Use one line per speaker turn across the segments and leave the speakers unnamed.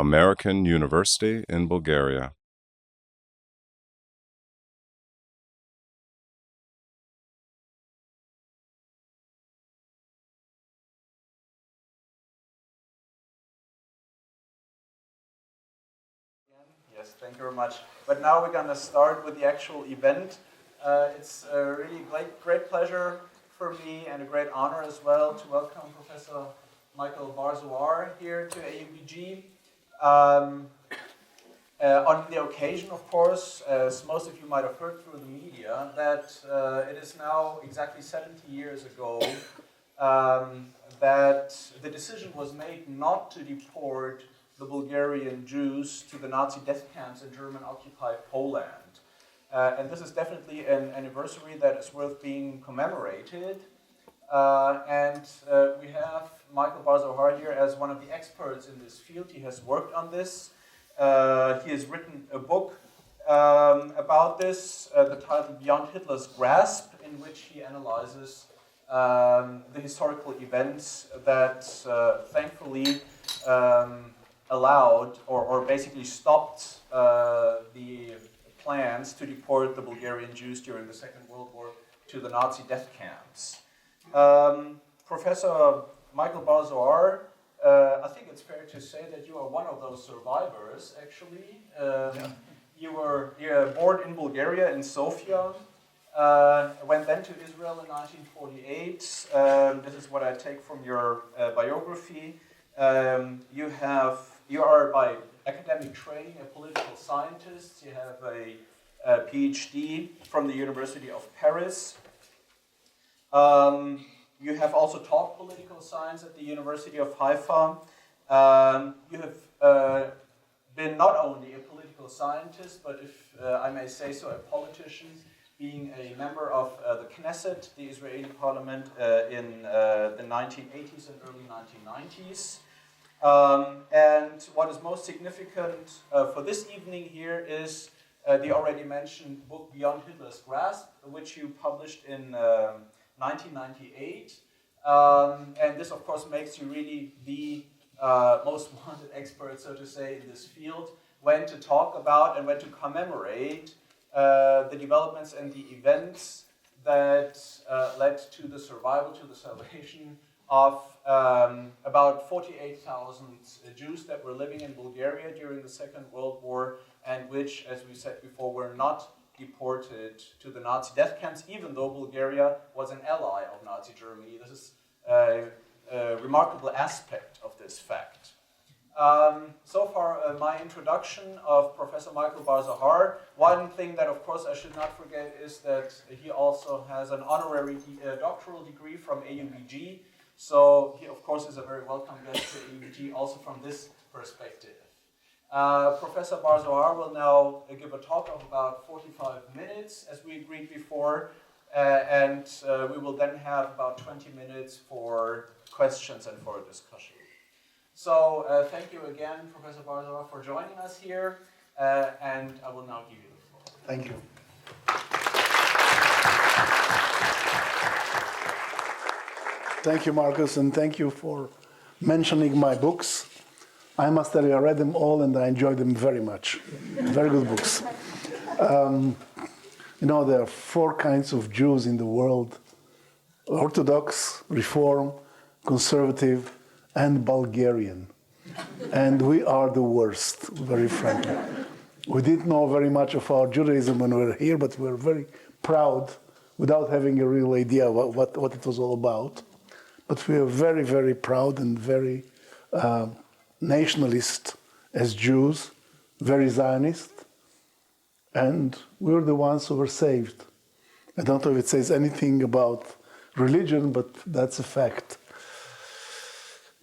American University in Bulgaria.
Yes, thank you very much. But now we're going to start with the actual event. It's a really great pleasure for me and a great honor as well to welcome Professor Michael Bar-Zohar here to AUBG. On the occasion, of course, as most of you might have heard through the media, that it is now exactly 70 years ago that the decision was made not to deport the Bulgarian Jews to the Nazi death camps in German-occupied Poland. And this is definitely an anniversary that is worth being commemorated. We have Michael Bar-Zohar here as one of the experts in this field. He has worked on this. He has written a book about this, the title Beyond Hitler's Grasp, in which he analyzes the historical events that thankfully allowed or basically stopped the plans to deport the Bulgarian Jews during the Second World War to the Nazi death camps. Professor Michael Bar-Zohar, I think it's fair to say that you are one of those survivors, actually. You were born in Bulgaria, in Sofia, went then to Israel in 1948. This is what I take from your biography. You are by academic training a political scientist. You have a PhD from the University of Paris. You have also taught political science at the University of Haifa. You have been not only a political scientist, but if I may say so, a politician, being a member of the Knesset, the Israeli parliament, in the 1980s and early 1990s. And what is most significant for this evening here is the already mentioned book Beyond Hitler's Grasp, which you published in 1998. And this, of course, makes you really the most wanted expert, so to say, in this field, when to talk about and when to commemorate the developments and the events that led to the survival, to the salvation of about 48,000 Jews that were living in Bulgaria during the Second World War, and which, as we said before, were not deported to the Nazi death camps, even though Bulgaria was an ally of Nazi Germany. This is a remarkable aspect of this fact. So far, my introduction of Professor Michael Bar-Zohar. One thing that, of course, I should not forget is that he also has an honorary doctoral degree from AUBG. So he, of course, is a very welcome guest to AUBG also from this perspective. Professor Bar-Zohar will now give a talk of about 45 minutes, as we agreed before, and we will then have about 20 minutes for questions and for a discussion. So thank you again, Professor Bar-Zohar, for joining us here, and I will now give you the floor.
Thank you. Thank you, Marcus, and thank you for mentioning my books. I must tell you, I read them all and I enjoyed them very much. Very good books. There are four kinds of Jews in the world: Orthodox, Reform, Conservative, and Bulgarian. And we are the worst, very frankly. We didn't know very much of our Judaism when we were here, but we were very proud without having a real idea what it was all about. But we are very, very proud and very nationalist as Jews, very Zionist, and we were the ones who were saved. I don't know if it says anything about religion, but that's a fact.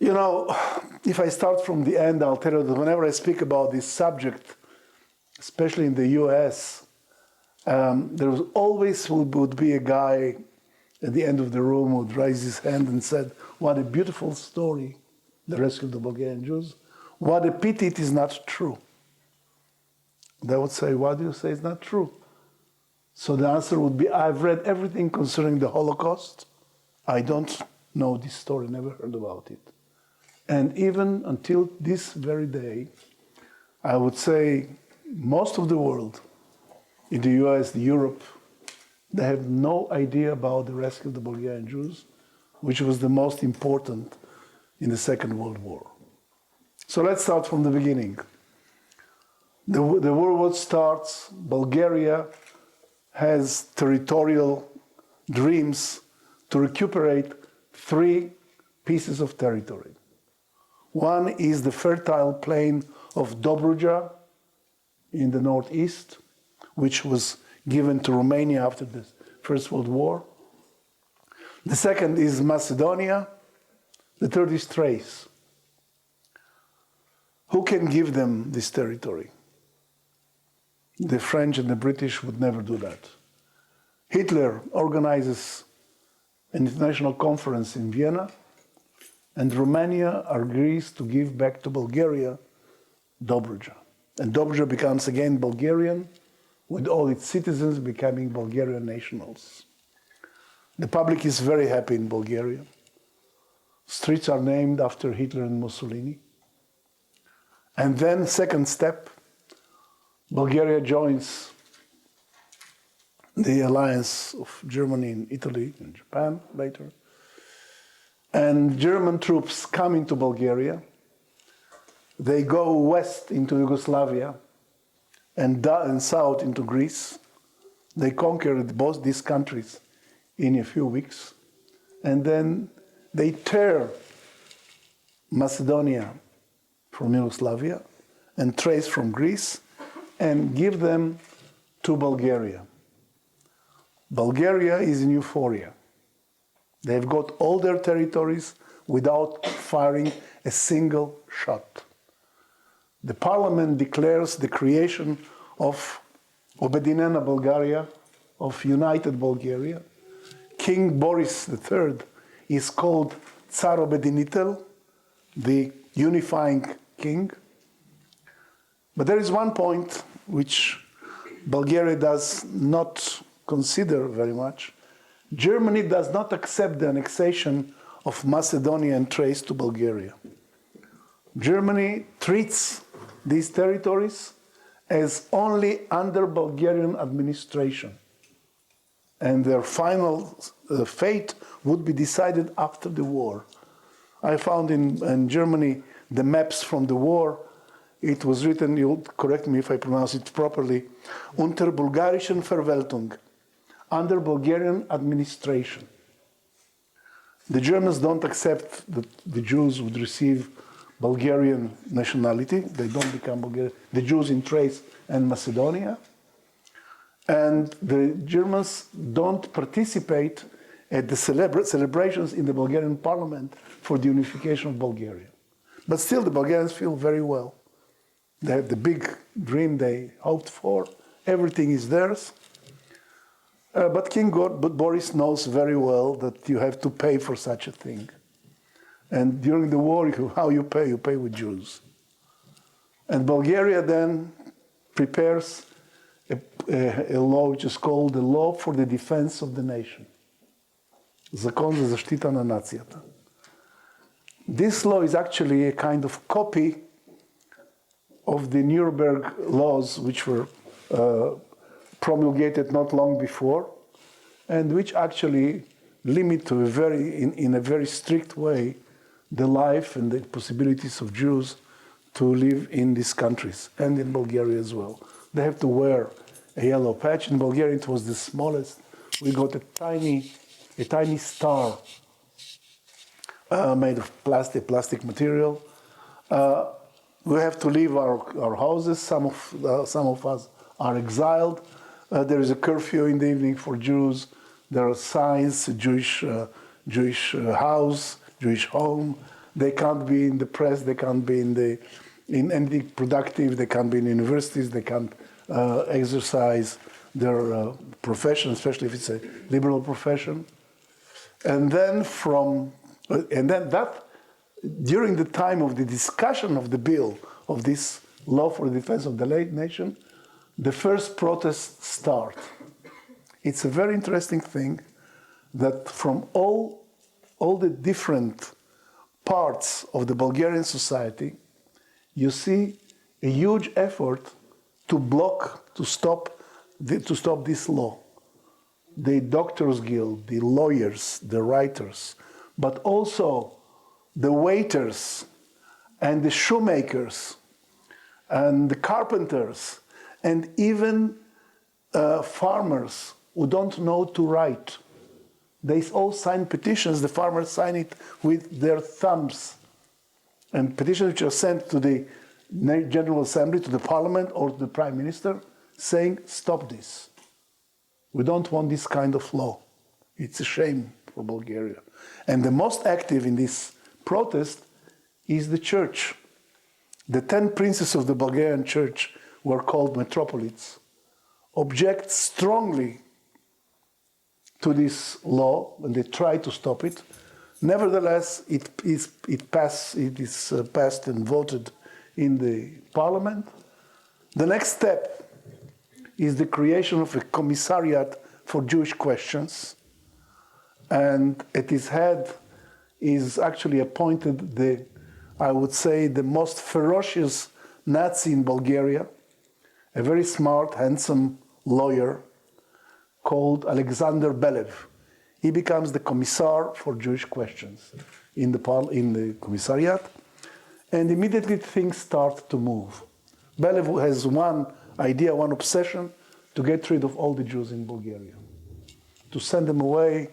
If I start from the end, I'll tell you that whenever I speak about this subject, especially in the US, there was always would be a guy at the end of the room who would raise his hand and said, "What a beautiful story, the rescue of the Bulgarian Jews. What a pity it is not true." They would say, "Why do you say it's not true?" So the answer would be, "I've read everything concerning the Holocaust. I don't know this story, never heard about it. And even until this very day, I would say most of the world, in the US, Europe, they have no idea about the rescue of the Bulgarian Jews, which was the most important in the Second World War. So let's start from the beginning. The World War starts, Bulgaria has territorial dreams to recuperate 3 pieces of territory. One is the fertile plain of Dobruja in the northeast, which was given to Romania after the First World War. The second is Macedonia. The third is Thrace. Who can give them this territory? The French and the British would never do that. Hitler organizes an international conference in Vienna, and Romania agrees to give back to Bulgaria Dobruja. And Dobruja becomes again Bulgarian, with all its citizens becoming Bulgarian nationals. The public is very happy in Bulgaria. Streets are named after Hitler and Mussolini. And then, second step, Bulgaria joins the alliance of Germany and Italy and Japan later. And German troops come into Bulgaria. They go west into Yugoslavia and south into Greece. They conquered both these countries in a few weeks. And then they tear Macedonia from Yugoslavia and Thrace from Greece and give them to Bulgaria. Bulgaria is in euphoria. They've got all their territories without firing a single shot. The parliament declares the creation of Obedinena Bulgaria, of United Bulgaria. King Boris III is called Tsar Obedinitel, the unifying king. But there is one point which Bulgaria does not consider very much. Germany does not accept the annexation of Macedonia and Thrace to Bulgaria. Germany treats these territories as only under Bulgarian administration, and their final fate would be decided after the war. I found in Germany the maps from the war. It was written, you'll correct me if I pronounce it properly, unter bulgarischen Verwaltung, under Bulgarian administration. The Germans don't accept that the Jews would receive Bulgarian nationality. They don't become Bulgarian. The Jews in Thrace and Macedonia. And the Germans don't participate at the celebrations in the Bulgarian parliament for the unification of Bulgaria. But still, the Bulgarians feel very well. They have the big dream they hoped for. Everything is theirs. But King Boris knows very well that you have to pay for such a thing. And during the war, how you pay? You pay with Jews. And Bulgaria then prepares a law which is called the Law for the Defense of the Nation. Закон за защита на нацията. This law is actually a kind of copy of the Nuremberg laws which were promulgated not long before, and which actually limit to in a very strict way the life and the possibilities of Jews to live in these countries and in Bulgaria as well. They have to wear a yellow patch. In Bulgaria, it was the smallest. We got a tiny star made of plastic material. We have to leave our houses. Some of us are exiled. There is a curfew in the evening for Jews. There are signs, Jewish house, Jewish home. They can't be in the press. They can't be in anything productive. They can't be in universities. They can't exercise their profession, especially if it's a liberal profession. And then during the time of the discussion of the bill of this law for the defense of the nation, the first protests start. It's a very interesting thing that from all the different parts of the Bulgarian society, you see a huge effort to block, to stop this law. The Doctors Guild, the lawyers, the writers, but also the waiters and the shoemakers and the carpenters and even farmers who don't know to write. They all sign petitions, the farmers sign it with their thumbs. And petitions which are sent to the General Assembly, to the Parliament or to the Prime Minister, saying, stop this. We don't want this kind of law. It's a shame for Bulgaria. And the most active in this protest is the church. The 10 princes of the Bulgarian church were called metropolits, object strongly to this law, and they try to stop it. Nevertheless, it is passed and voted in the parliament. The next step is the creation of a commissariat for Jewish questions, and at its head is actually appointed I would say, the most ferocious Nazi in Bulgaria, a very smart, handsome lawyer called Alexander Belev. He becomes the commissar for Jewish questions in the commissariat, and immediately things start to move. Belev has one idea, one obsession, to get rid of all the Jews in Bulgaria, to send them away,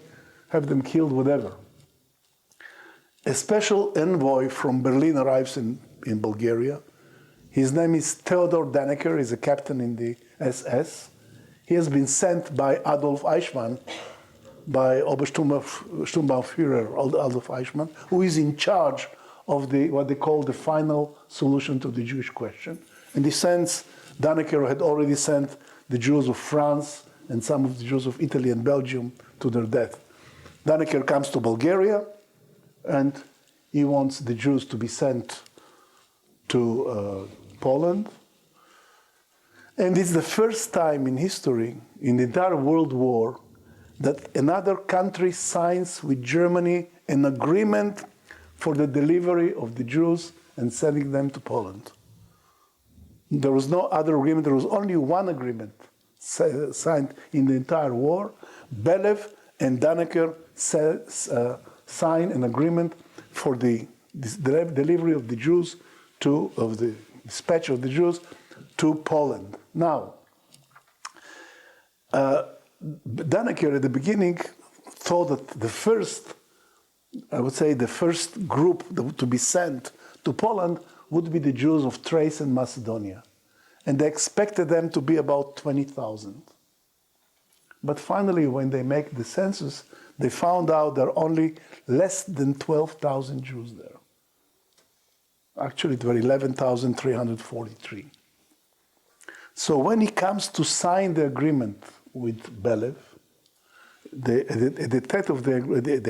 have them killed, whatever. A special envoy from Berlin arrives in Bulgaria. His name is Theodor Dannecker, he's a captain in the SS. He has been sent by Adolf Eichmann, by Obersturmbannführer Adolf Eichmann, who is in charge of what they call the final solution to the Jewish question. And he sends, Dannecker had already sent the Jews of France and some of the Jews of Italy and Belgium to their death. Dannecker comes to Bulgaria, and he wants the Jews to be sent to Poland. And it's the first time in history, in the entire World War, that another country signs with Germany an agreement for the delivery of the Jews and sending them to Poland. There was no other agreement, there was only one agreement signed in the entire war. Belev and Dannecker sign an agreement for the delivery of the Jews of the dispatch of the Jews to Poland. Now, Dannecker at the beginning thought that the first group to be sent to Poland would be the Jews of Thrace and Macedonia. And they expected them to be about 20,000. But finally, when they make the census, they found out there are only less than 12,000 Jews there. Actually, there were 11,343. So when he comes to sign the agreement with Belev, the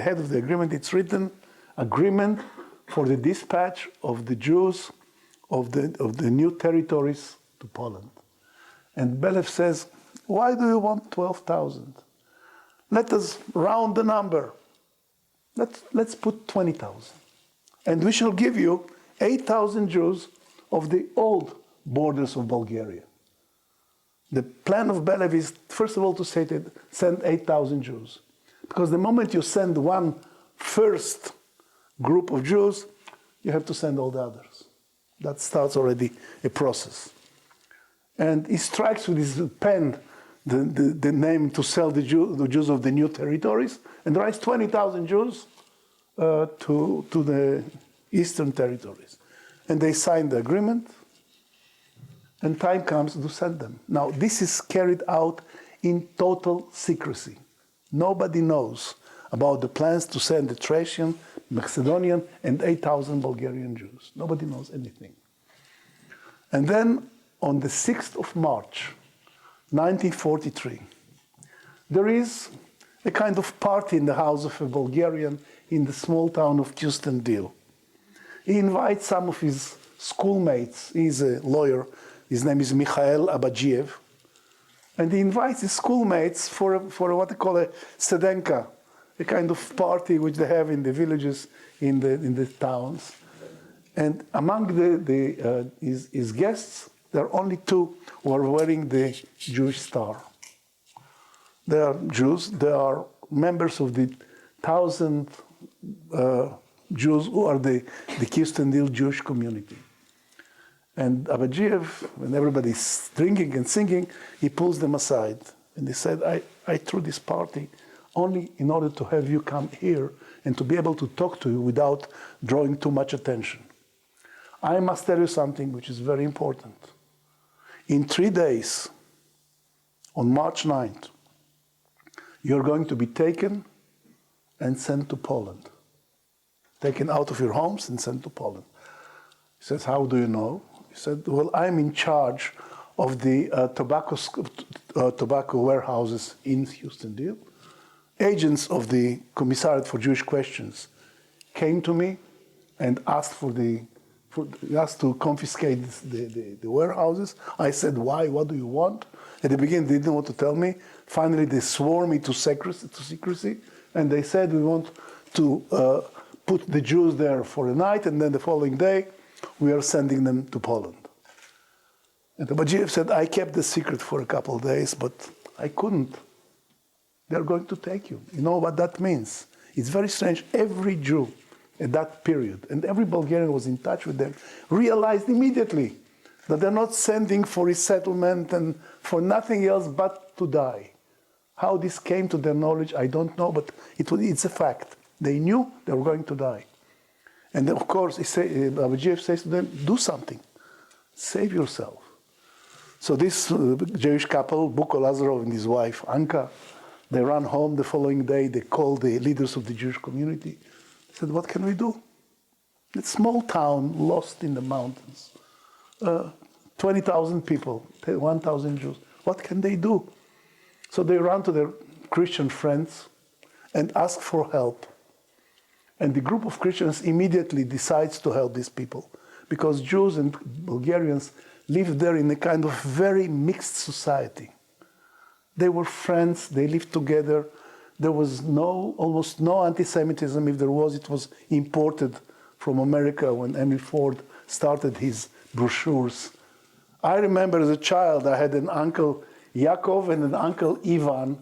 head of the agreement, it's written, agreement for the dispatch of the Jews of the new territories to Poland. And Belev says, why do you want 12,000? Let us round the number. Let's put 20,000. And we shall give you 8,000 Jews of the old borders of Bulgaria. The plan of Belev is, first of all, to send 8,000 Jews. Because the moment you send one first group of Jews, you have to send all the others. That starts already a process. And he strikes with his pen the name to sell the Jews of the new territories, and writes 20,000 Jews to the eastern territories. And they sign the agreement, and time comes to send them. Now, this is carried out in total secrecy. Nobody knows about the plans to send the Thracian, Macedonian, and 8,000 Bulgarian Jews. Nobody knows anything. And then, on the 6th of March, 1943, there is a kind of party in the house of a Bulgarian in the small town of Kyustendil. He invites some of his schoolmates. He's a lawyer. His name is Mikhail Abagiev. And he invites his schoolmates for what they call a sedenka, a kind of party which they have in the villages, in the towns. And among his guests, there are only two who are wearing the Jewish star. They are Jews. They are members of the 1,000 Jews who are the Kyustendil Jewish community. And Abadjiev, when everybody's drinking and singing, he pulls them aside. And he said, I threw this party only in order to have you come here and to be able to talk to you without drawing too much attention. I must tell you something which is very important. In 3 days, on March 9th, you're going to be taken and sent to Poland. Taken out of your homes and sent to Poland. He says, how do you know? He said, well, I'm in charge of the tobacco warehouses in Kyustendil. Agents of the Commissariat for Jewish Questions came to me and asked to confiscate the warehouses. I said, why? What do you want? At the beginning, they didn't want to tell me. Finally, they swore me to secrecy, and they said, we want to put the Jews there for a night, and then the following day, we are sending them to Poland. And Abadjiev said, I kept the secret for a couple of days, but I couldn't. They're going to take you. You know what that means? It's very strange. Every Jew at that period, and every Bulgarian who was in touch with them, realized immediately that they're not sending for resettlement and for nothing else but to die. How this came to their knowledge, I don't know, but it's a fact. They knew they were going to die. And of course, Abadjiev says to them, do something. Save yourself. So this Jewish couple, Buko Lazarov and his wife, Anka, they ran home the following day. They called the leaders of the Jewish community. They said, what can we do? It's a small town lost in the mountains. 20,000 people, 1,000 Jews. What can they do? So they ran to their Christian friends and asked for help. And the group of Christians immediately decides to help these people, because Jews and Bulgarians lived there in a kind of very mixed society. They were friends, they lived together. There was almost no anti-Semitism. If there was, it was imported from America when Henry Ford started his brochures. I remember as a child, I had an uncle Yaakov and an uncle Ivan,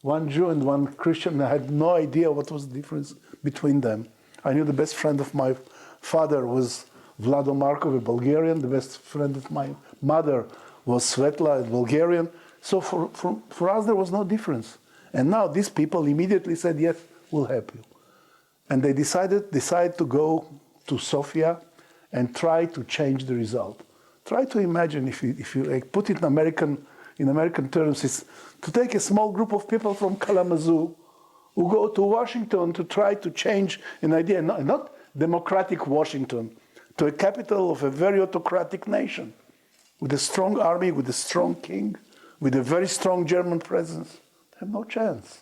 one Jew and one Christian. I had no idea what was the difference between them. I knew the best friend of my father was Vlado Markov, a Bulgarian. The best friend of my mother was Svetla, a Bulgarian. So for us, there was no difference. And now these people immediately said, yes, we'll help you. And they decided to go to Sofia and try to change the result. Try to imagine, if you like, put it in American terms, is to take a small group of people from Kalamazoo who go to Washington to try to change an idea, not democratic Washington, to a capital of a very autocratic nation, with a strong army, with a strong king, with a very strong German presence. They have no chance.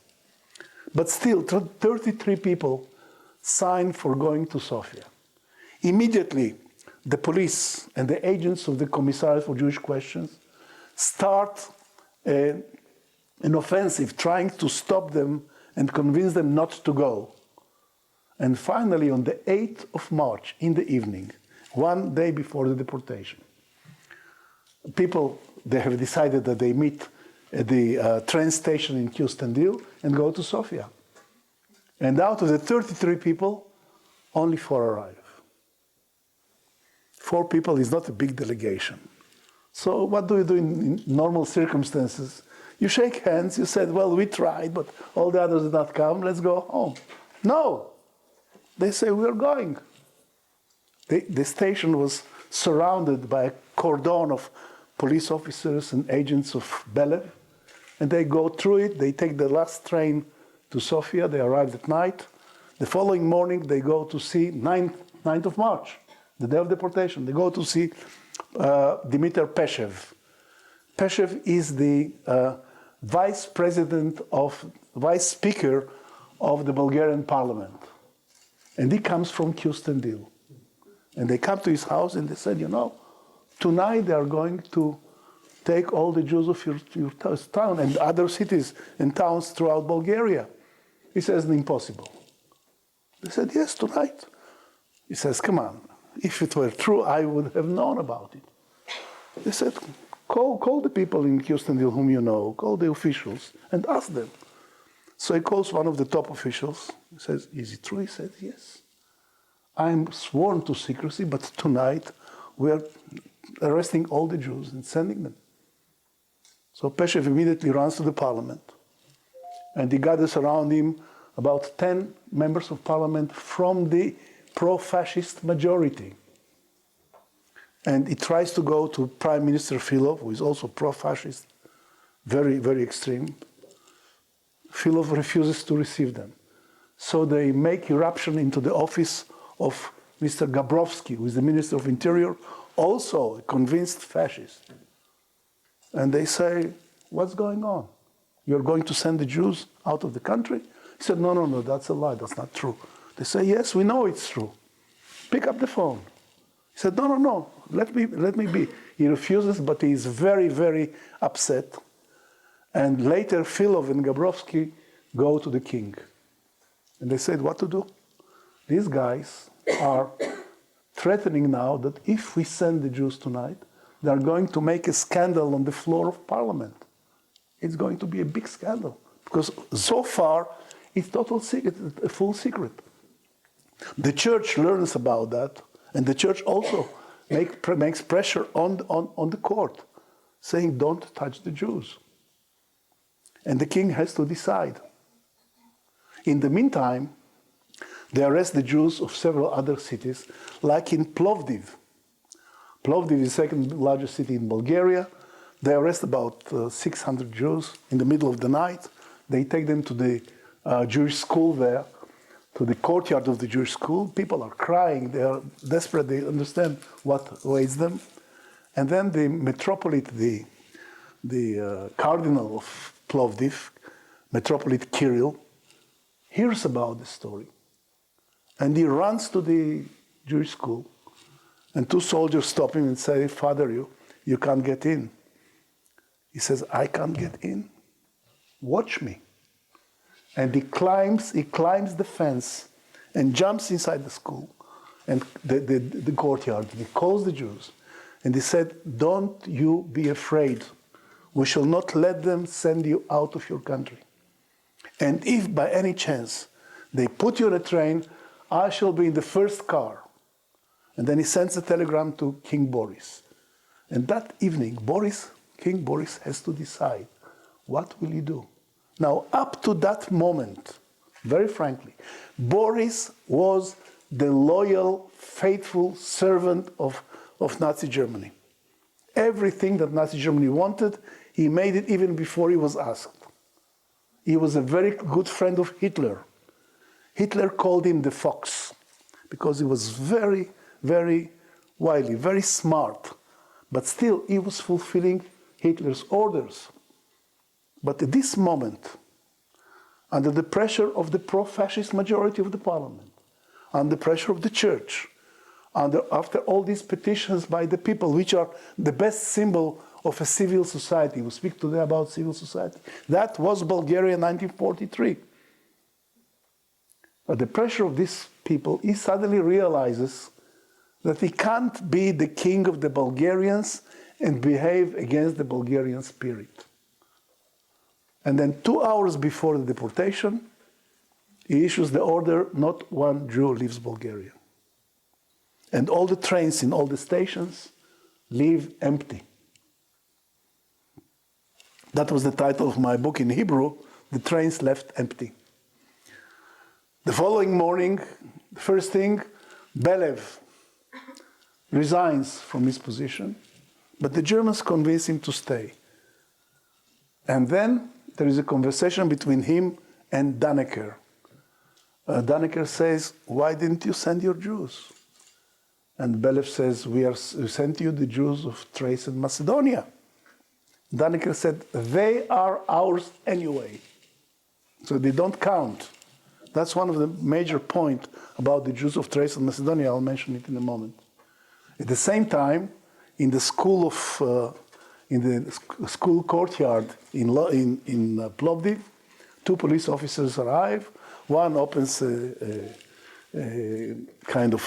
But still, 33 people signed for going to Sofia. Immediately, the police and the agents of the Commissariat for Jewish Questions start an offensive trying to stop them and convince them not to go. And finally, on the 8th of March, in the evening, one day before the deportation, people, they have decided that they meet at the train station in Kyustendil and go to Sofia. And out of the 33 people, only 4 arrive. 4 people is not a big delegation. So what do you do in normal circumstances? You shake hands, you said, well, we tried, but all the others did not come, let's go home. No, they say, we're going. The station was surrounded by a cordon of police officers and agents of Belev, and they go through it, they take the last train to Sofia, they arrived at night. The following morning, they go to see 9th of March, the day of deportation. They go to see Dimitar Peshev. Peshev is the vice speaker of the Bulgarian parliament. And he comes from Kyustendil. And they come to his house and they said, you know, tonight they are going to take all the Jews of your town and other cities and towns throughout Bulgaria. He says, impossible. They said, yes, tonight. He says, come on, if it were true, I would have known about it. They said, call the people in Houstonville whom you know, call the officials, and ask them. So he calls one of the top officials. He says, is it true? He said, yes. I'm sworn to secrecy, but tonight we are arresting all the Jews and sending them. So Peshev immediately runs to the parliament, and he gathers around him about 10 members of parliament from the pro-fascist majority. And he tries to go to Prime Minister Filov, who is also pro-fascist, very, very extreme. Filov refuses to receive them. So they make irruption into the office of Mr. Gabrovsky, who is the Minister of Interior, also a convinced fascist. And they say, what's going on? You're going to send the Jews out of the country? He said, no, that's a lie, that's not true. They say, yes, we know it's true. Pick up the phone. He said, no, let me be. He refuses, but he is very, very upset. And later, Filov and Gabrovsky go to the king. And they said, what to do? These guys are threatening now that if we send the Jews tonight, they are going to make a scandal on the floor of parliament. It's going to be a big scandal. Because so far, it's total secret, a full secret. The church learns about that, and the church also makes pressure on the court, saying, don't touch the Jews. And the king has to decide. In the meantime, they arrest the Jews of several other cities, like in Plovdiv. Plovdiv is the second largest city in Bulgaria. They arrest about 600 Jews in the middle of the night. They take them to the Jewish school there, to the courtyard of the Jewish school. People are crying. They are desperate. They understand what awaits them. And then the metropolitan, the cardinal of Plovdiv, Metropolitan Kirill, hears about the story. And he runs to the Jewish school. And two soldiers stop him and say, Father, you can't get in. He says, I can't get in? Watch me. And he climbs the fence and jumps inside the school and the courtyard. And he calls the Jews. And he said, don't you be afraid. We shall not let them send you out of your country. And if by any chance they put you on a train, I shall be in the first car. And then he sends a telegram to King Boris. And that evening, King Boris has to decide, what will he do? Now, up to that moment, very frankly, Boris was the loyal, faithful servant of Nazi Germany. Everything that Nazi Germany wanted, he made it even before he was asked. He was a very good friend of Hitler. Hitler called him the fox because he was very, very wily, very smart. But still, he was fulfilling Hitler's orders. But at this moment, under the pressure of the pro-fascist majority of the parliament, under the pressure of the church, after all these petitions by the people, which are the best symbol of a civil society, we speak today about civil society, that was Bulgaria in 1943. At the pressure of these people, he suddenly realizes that he can't be the king of the Bulgarians and behave against the Bulgarian spirit. And then 2 hours before the deportation, he issues the order, not one Jew leaves Bulgaria. And all the trains in all the stations leave empty. That was the title of my book in Hebrew, The Trains Left Empty. The following morning, the first thing, Belev resigns from his position, but the Germans convince him to stay. And then there is a conversation between him and Dannecker. Dannecker says, why didn't you send your Jews? And Belev says, we sent you the Jews of Thrace and Macedonia. Dannecker said, they are ours anyway. So they don't count. That's one of the major points about the Jews of Thrace and Macedonia. I'll mention it in a moment. At the same time, in the school courtyard in Plovdiv, two police officers arrive One opens a kind of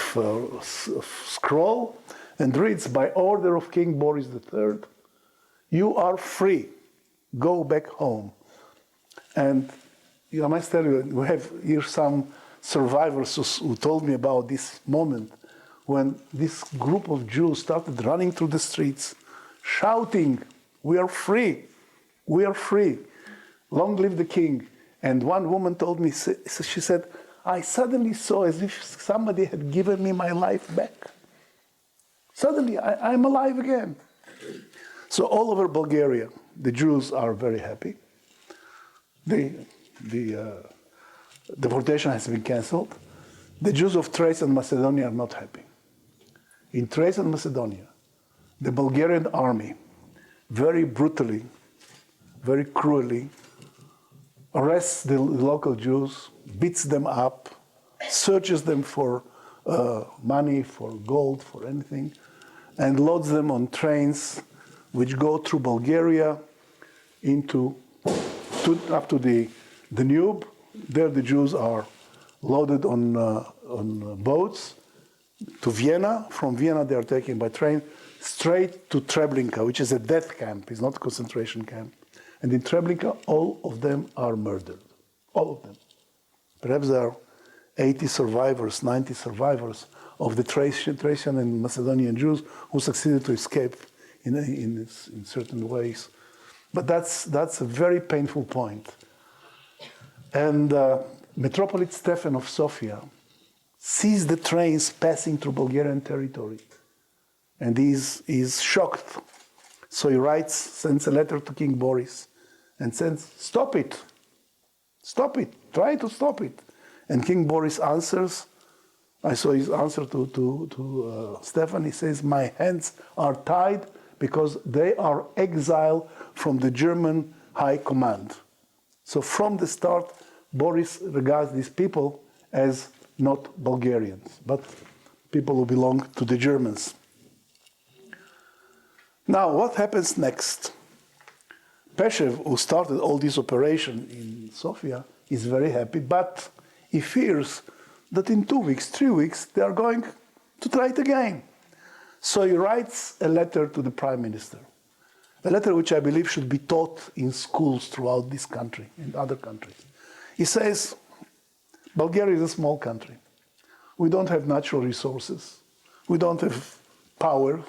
scroll and reads, by order of King Boris III, you are free. Go back home. And I must tell you, we have here some survivors who told me about this moment when this group of Jews started running through the streets, shouting, we are free, we are free, long live the king. And one woman told me, she said, I suddenly saw as if somebody had given me my life back. Suddenly, I'm alive again. So all over Bulgaria, the Jews are very happy. The deportation has been cancelled. The Jews of Thrace and Macedonia are not happy. In Thrace and Macedonia, the Bulgarian army very brutally, very cruelly arrests the local Jews, beats them up, searches them for money, for gold, for anything, and loads them on trains which go through Bulgaria up to the Danube. There the Jews are loaded on boats to Vienna. From Vienna they are taken by train straight to Treblinka, which is a death camp. It's not a concentration camp. And in Treblinka, all of them are murdered. All of them. Perhaps there are 80 survivors, 90 survivors of the Thracian and Macedonian Jews who succeeded to escape in certain ways. But that's a very painful point. And Metropolitan Stefan of Sofia sees the trains passing through Bulgarian territory. And he's shocked. So he sends a letter to King Boris and says, stop it, try to stop it. And King Boris answers, I saw his answer to Stefan, he says, my hands are tied because they are exiled from the German High Command. So from the start, Boris regards these people as not Bulgarians, but people who belong to the Germans. Now, what happens next? Peshev, who started all this operation in Sofia, is very happy, but he fears that in 2 weeks, 3 weeks, they are going to try it again. So he writes a letter to the prime minister, a letter which I believe should be taught in schools throughout this country and other countries. He says, Bulgaria is a small country. We don't have natural resources. We don't have power.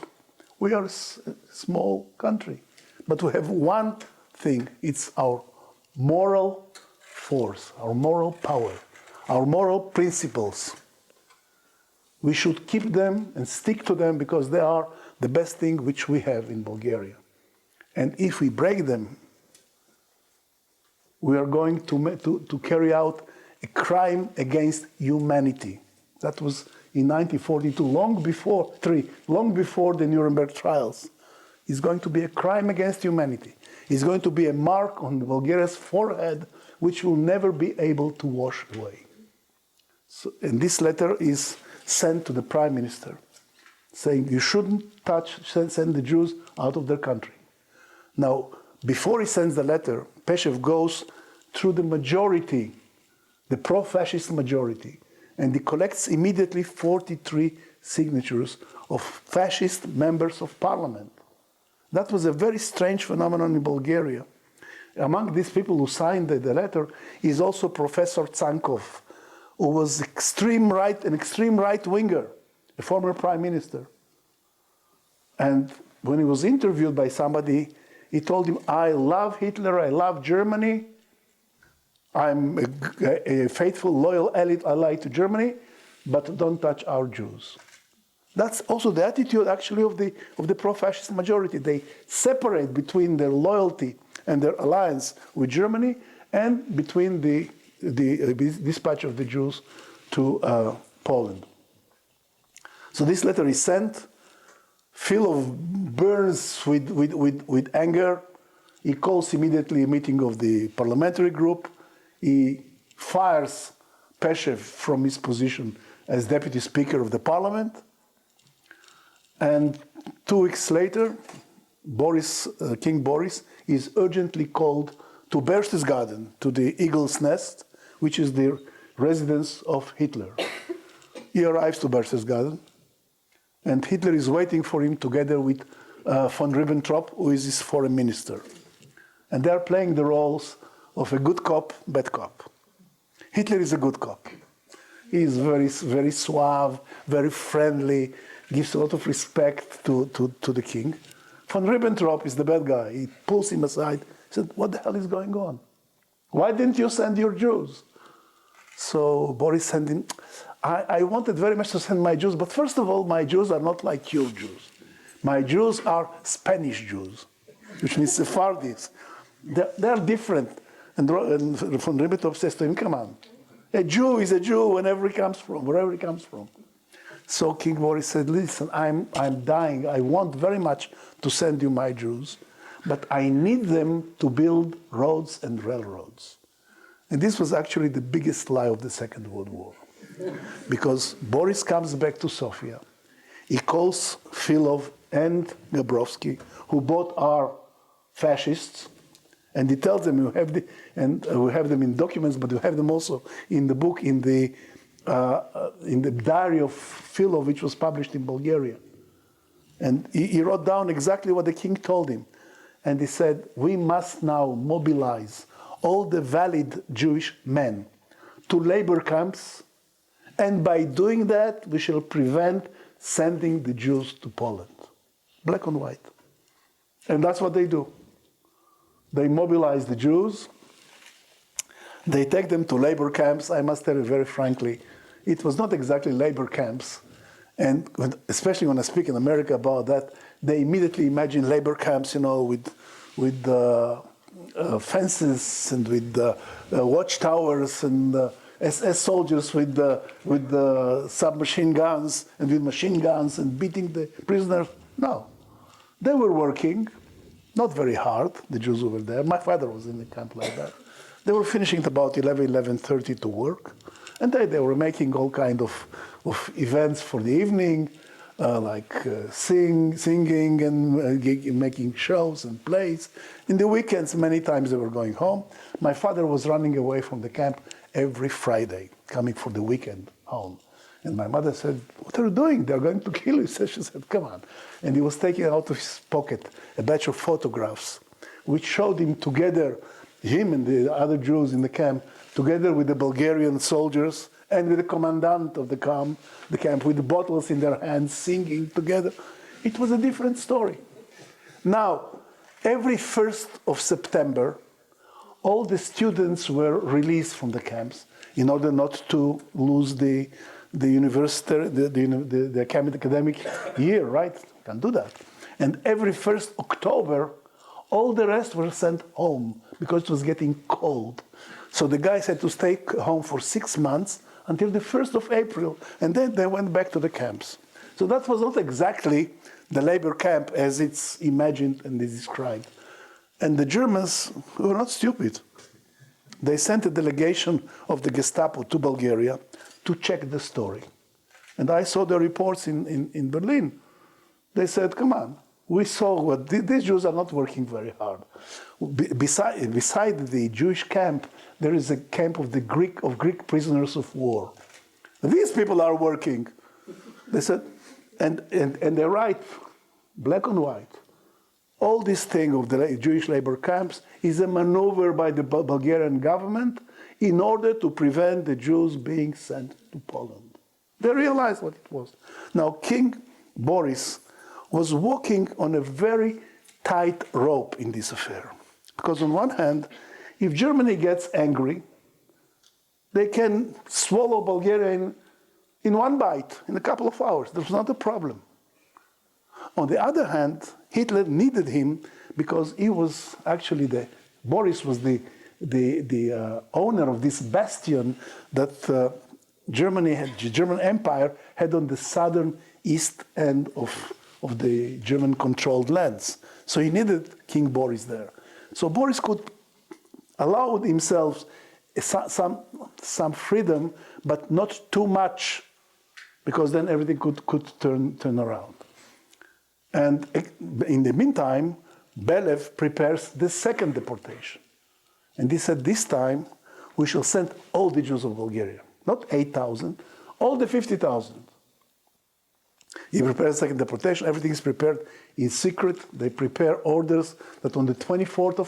We are a small country. But we have one thing. It's our moral force, our moral power, our moral principles. We should keep them and stick to them because they are the best thing which we have in Bulgaria. And if we break them, we are going to carry out a crime against humanity. That was in 1942, long before the Nuremberg trials. It's going to be a crime against humanity. It's going to be a mark on Bulgaria's forehead which will never be able to wash away. So, and this letter is sent to the prime minister, saying you shouldn't send the Jews out of their country. Now, before he sends the letter, Peshev goes through the majority, the pro-fascist majority, and he collects immediately 43 signatures of fascist members of parliament. That was a very strange phenomenon in Bulgaria. Among these people who signed the letter is also Professor Tsankov, who was an extreme right winger, a former prime minister. And when he was interviewed by somebody, he told him, I love Hitler, I love Germany, I'm a faithful, loyal ally to Germany, but don't touch our Jews. That's also the attitude actually of the pro-fascist majority. They separate between their loyalty and their alliance with Germany and between the dispatch of the Jews to Poland. So this letter is sent, full of burns with anger. He calls immediately a meeting of the parliamentary group. He fires Peshev from his position as deputy speaker of the parliament. And 2 weeks later, King Boris is urgently called to Berchtesgaden, to the Eagle's Nest, which is the residence of Hitler. He arrives to Berchtesgaden, and Hitler is waiting for him together with von Ribbentrop, who is his foreign minister. And they are playing the roles of a good cop, bad cop. Hitler is a good cop. He is very, very suave, very friendly, gives a lot of respect to the king. Von Ribbentrop is the bad guy. He pulls him aside. He said, what the hell is going on? Why didn't you send your Jews? So Boris sent him. I wanted very much to send my Jews, but first of all, my Jews are not like your Jews. My Jews are Spanish Jews, which means Sephardis. They're different. And von Ribbentrop says to him, come on, a Jew is a Jew wherever he comes from. So King Boris said, listen, I'm dying. I want very much to send you my Jews, but I need them to build roads and railroads. And this was actually the biggest lie of the Second World War. Because Boris comes back to Sofia. He calls Filov and Gabrovsky, who both are fascists, and he tells them, we have them in documents, but we have them also in the book, in the diary of Filov, which was published in Bulgaria. And he wrote down exactly what the king told him. And he said, we must now mobilize all the valid Jewish men to labor camps, and by doing that, we shall prevent sending the Jews to Poland. Black and white. And that's what they do. They mobilize the Jews. They take them to labor camps. I must tell you very frankly, it was not exactly labor camps. And especially when I speak in America about that, they immediately imagine labor camps, with fences and with watchtowers and SS soldiers with submachine guns and with machine guns and beating the prisoners. No. They were working, not very hard, the Jews who were there. My father was in the camp like that. They were finishing at about 11:30 to work. And they were making all kind of events for the evening, like singing and making shows and plays. In the weekends, many times they were going home. My father was running away from the camp every Friday, coming for the weekend home. And my mother said, what are you doing? They're going to kill you. She said, come on. And he was taking out of his pocket a batch of photographs, which showed him together, him and the other Jews in the camp, together with the Bulgarian soldiers and with the commandant of the camp with the bottles in their hands, singing together. It was a different story. Now, every 1st of September, all the students were released from the camps in order not to lose the academic year, right? You can do that. And every 1st October, all the rest were sent home because it was getting cold. So the guys had to stay home for 6 months until the 1st of April, and then they went back to the camps. So that was not exactly the labor camp as it's imagined and is described. And the Germans were not stupid. They sent a delegation of the Gestapo to Bulgaria to check the story. And I saw the reports in Berlin. They said, come on, we saw what these Jews are not working very hard. Beside the Jewish camp, there is a camp of Greek prisoners of war. These people are working. They said, and they write black and white. All this thing of the Jewish labor camps is a maneuver by the Bulgarian government in order to prevent the Jews being sent to Poland. They realized what it was. Now, King Boris was walking on a very tight rope in this affair. Because on one hand, if Germany gets angry, they can swallow Bulgaria in one bite, in a couple of hours. There's not a problem. On the other hand, Hitler needed him because he was actually Boris was the owner of this bastion that the German Empire had on the southern east end of the German-controlled lands. So he needed King Boris there. So Boris could allow himself some freedom, but not too much, because then everything could turn around. And in the meantime, Belev prepares the second deportation. And he said, this time, we shall send all the Jews of Bulgaria. not 8,000, all the 50,000. He prepares second deportation, everything is prepared in secret. They prepare orders that on the 24th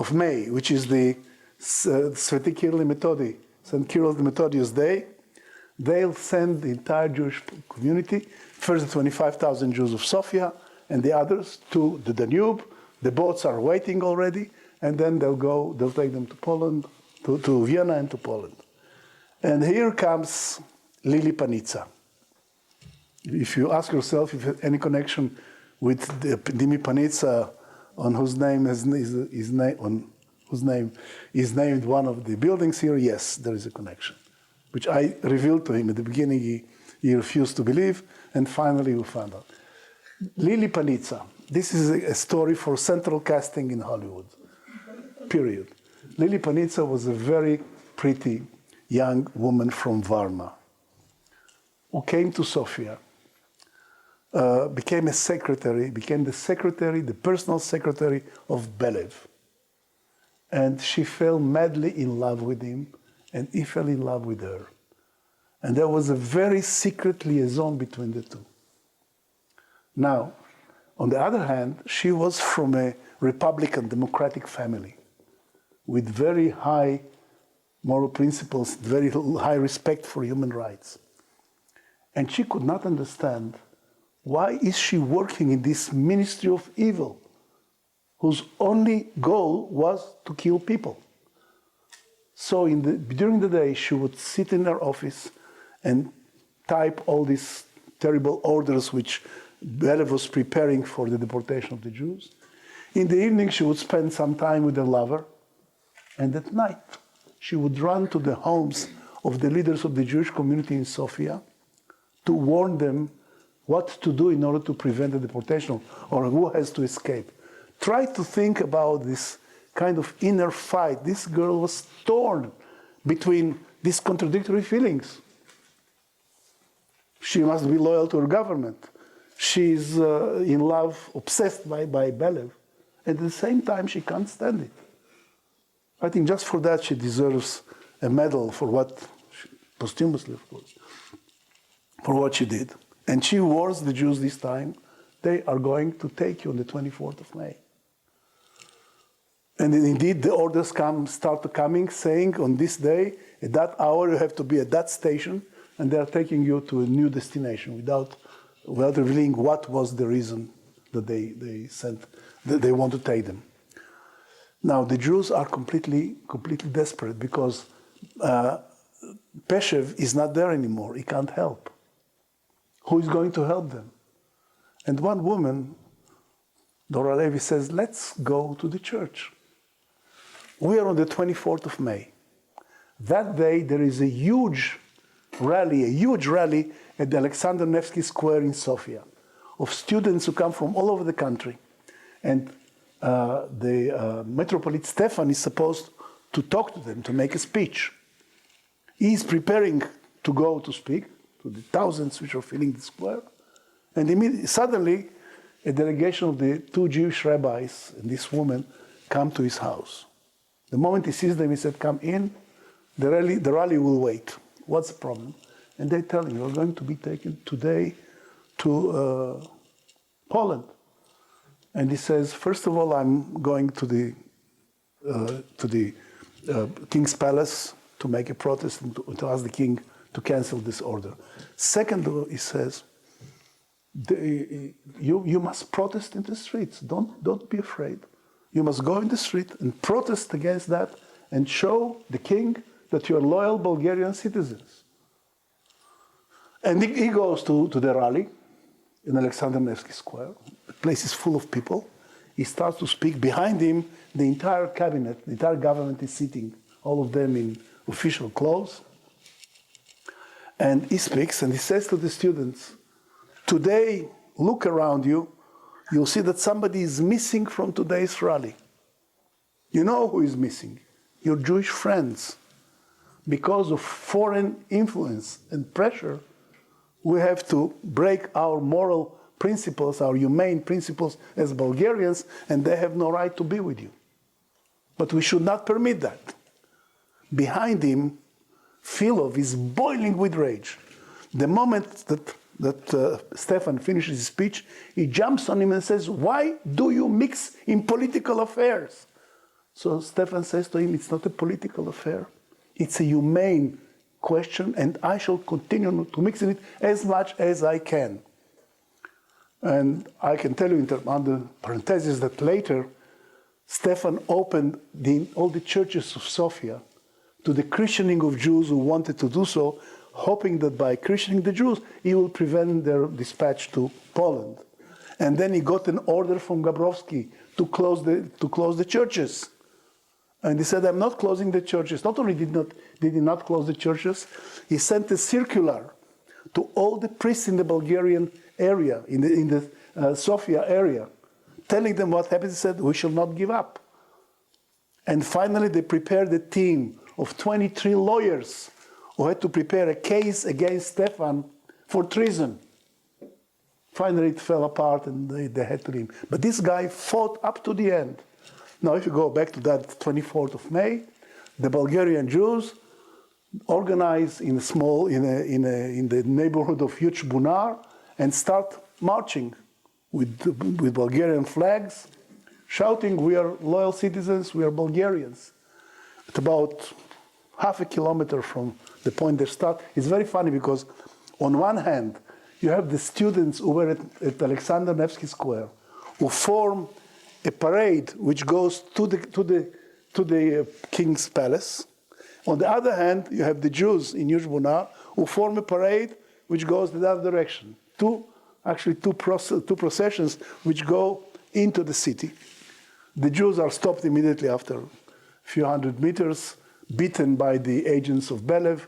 of May, which is the Sveti Kirill Methodi, St. Kirill the Methodius Day, they'll send the entire Jewish community, first the 25,000 Jews of Sofia and the others to the Danube. The boats are waiting already, and then they'll take them to Poland, to Vienna and to Poland. And here comes Lili Panizza. If you ask yourself if you have any connection with Dimi Panizza, on whose name is named one of the buildings here, yes, there is a connection, which I revealed to him at the beginning. He refused to believe, and finally we found out. Lili Panizza. This is a story for central casting in Hollywood, period. Lili Panizza was a very pretty young woman from Varna who came to Sofia, became the personal secretary of Belev. And she fell madly in love with him, and he fell in love with her. And there was a very secret liaison between the two. Now, on the other hand, she was from a Republican democratic family with very high moral principles, very high respect for human rights. And she could not understand, why is she working in this ministry of evil, whose only goal was to kill people? So during the day, she would sit in her office and type all these terrible orders which Belev was preparing for the deportation of the Jews. In the evening, she would spend some time with her lover, and at night, she would run to the homes of the leaders of the Jewish community in Sofia to warn them what to do in order to prevent the deportation, or who has to escape. Try to think about this kind of inner fight. This girl was torn between these contradictory feelings. She must be loyal to her government. She's in love, obsessed by Belev. At the same time, she can't stand it. I think just for that, she deserves a medal for what, posthumously, of course, for what she did. And she warns the Jews this time, they are going to take you on the 24th of May. And indeed, the orders start coming, saying on this day, at that hour, you have to be at that station, and they are taking you to a new destination without revealing what was the reason that they want to take them. Now, the Jews are completely desperate because Peshev is not there anymore. He can't help. Who is going to help them? And one woman, Dora Levi, says, let's go to the church. We are on the 24th of May. That day, there is a huge rally at the Alexander Nevsky Square in Sofia of students who come from all over the country. And the Metropolitan Stefan is supposed to talk to them, to make a speech. He is preparing to go to speak to the thousands which are filling the square. And suddenly, a delegation of the two Jewish rabbis and this woman come to his house. The moment he sees them, he said, come in, the rally will wait. What's the problem? And they tell him, you're going to be taken today to Poland. And he says, first of all, I'm going to the king's palace to make a protest and to ask the king to cancel this order. Second, he says, you must protest in the streets. Don't be afraid. You must go in the street and protest against that and show the king that you're loyal Bulgarian citizens. And he goes to the rally in Alexander Nevsky Square. The place is full of people. He starts to speak. Behind him, the entire cabinet, the entire government is sitting, all of them in official clothes. And he speaks and he says to the students, today, look around you, you'll see that somebody is missing from today's rally. You know who is missing? Your Jewish friends. Because of foreign influence and pressure, we have to break our moral principles, our humane principles as Bulgarians, and they have no right to be with you. But we should not permit that. Behind him, Filov is boiling with rage. The moment that Stefan finishes his speech, he jumps on him and says, "Why do you mix in political affairs?" So Stefan says to him, "It's not a political affair. It's a humane question, and I shall continue to mix in it as much as I can." And I can tell you, under parentheses, that later, Stefan opened all the churches of Sofia to the Christianing of Jews who wanted to do so, hoping that by Christianing the Jews, he will prevent their dispatch to Poland. And then he got an order from Gabrowski to close the churches. And he said, "I'm not closing the churches." Not only did he not close the churches, he sent a circular to all the priests in the Bulgarian area, in the Sofia area, telling them what happened. He said, "We shall not give up." And finally, they prepared a team of 23 lawyers who had to prepare a case against Stefan for treason. Finally, it fell apart and they had to leave. But this guy fought up to the end. Now, if you go back to that 24th of May, the Bulgarian Jews organize in the neighborhood of Huge Bunar and start marching with Bulgarian flags, shouting, "We are loyal citizens, we are Bulgarians." At about half a kilometer from the point they start, it's very funny because on one hand, you have the students who were at Alexander Nevsky Square, who form a parade which goes to the king's palace. On the other hand, you have the Jews in Huge Bunar who form a parade which goes the other direction. Two processions which go into the city. The Jews are stopped immediately after a few hundred meters, beaten by the agents of Belev,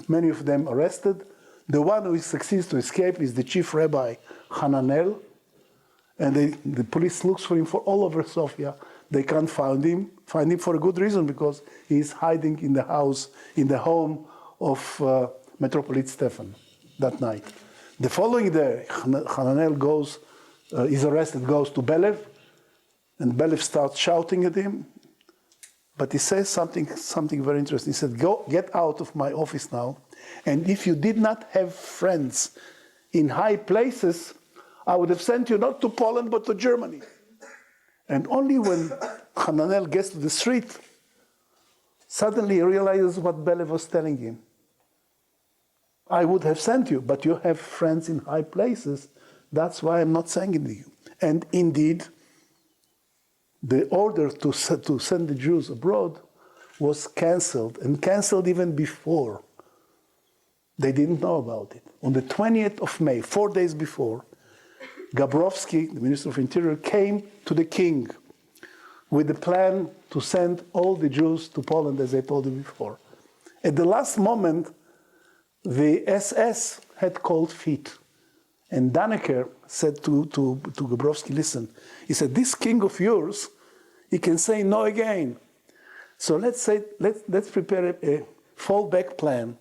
many of them arrested. The one who succeeds to escape is the chief rabbi, Hananel, and the police looks for him all over Sofia. They can't find him for a good reason, because he's hiding in the house, in the home of Metropolitan Stefan that night. The following day, Hananel is arrested, goes to Belev, and Belev starts shouting at him. But he says something very interesting. He said, "Get out of my office now, and if you did not have friends in high places, I would have sent you not to Poland, but to Germany." And only when Hananel gets to the street, suddenly he realizes what Belev was telling him. "I would have sent you, but you have friends in high places. That's why I'm not sending you." And indeed, the order to send the Jews abroad was canceled, and canceled even before. They didn't know about it. On the 20th of May, 4 days before, Gabrowski, the Minister of Interior, came to the king with the plan to send all the Jews to Poland, as I told you before. At the last moment, the SS had cold feet. And Dannecker said to Gabrowski, "Listen," he said, "this king of yours, he can say no again. So let's prepare a fallback plan.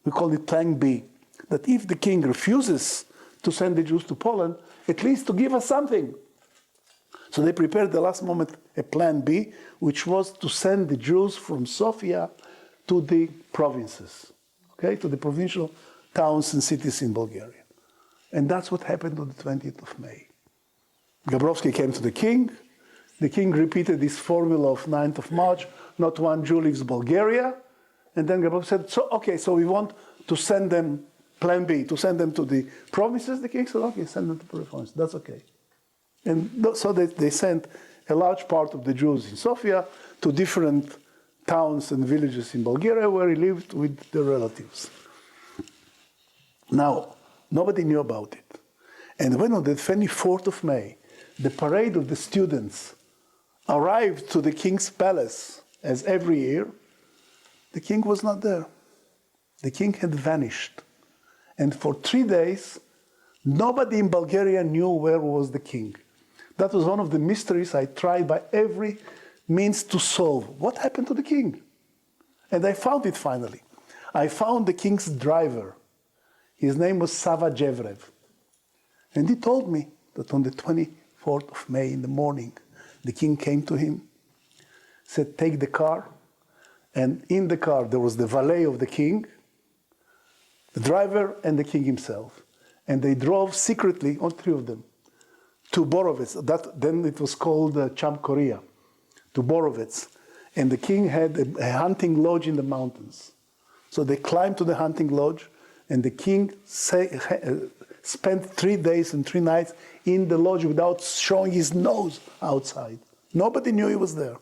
We call it Plan B. That if the king refuses to send the Jews to Poland, at least to give us something." So they prepared at the last moment a Plan B, which was to send the Jews from Sofia to the provinces, okay, to the provincial towns and cities in Bulgaria. And that's what happened on the 20th of May. Gabrowski came to the king. The king repeated this formula of 9th of March, not one Jew leaves Bulgaria. And then Gabrowski said, so we want to send them, Plan B, to send them to the provinces. The king said, "Okay, send them to the provinces, that's okay." And so they sent a large part of the Jews in Sofia to different towns and villages in Bulgaria where he lived with their relatives. Now, nobody knew about it. And when on the 24th of May, the parade of the students arrived to the king's palace, as every year, the king was not there. The king had vanished. And for 3 days, nobody in Bulgaria knew where was the king. That was one of the mysteries I tried by every means to solve. What happened to the king? And I found it finally. I found the king's driver. His name was Sava Jevrev. And he told me that on the 24th of May in the morning, the king came to him, said, "Take the car And in the car, there was the valet of the king, the driver, and the king himself. And they drove secretly, all three of them, to Borovets. Then it was called Champ Korea, to Borovets. And the king had a hunting lodge in the mountains. So they climbed to the hunting lodge, and the king spent 3 days and 3 nights in the lodge without showing his nose outside. Nobody knew he was there.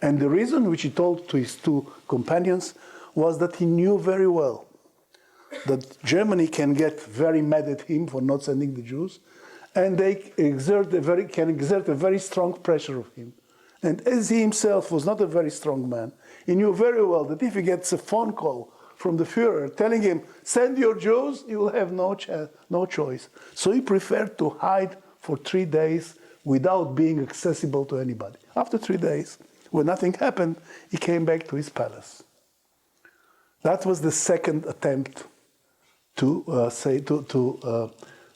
And the reason which he told to his 2 companions was that he knew very well that Germany can get very mad at him for not sending the Jews, and they can exert a very strong pressure of him. And as he himself was not a very strong man, he knew very well that if he gets a phone call from the Führer telling him, send your Jews, he will have no choice. So he preferred to hide for 3 days without being accessible to anybody. After 3 days, when nothing happened, he came back to his palace. That was the second attempt to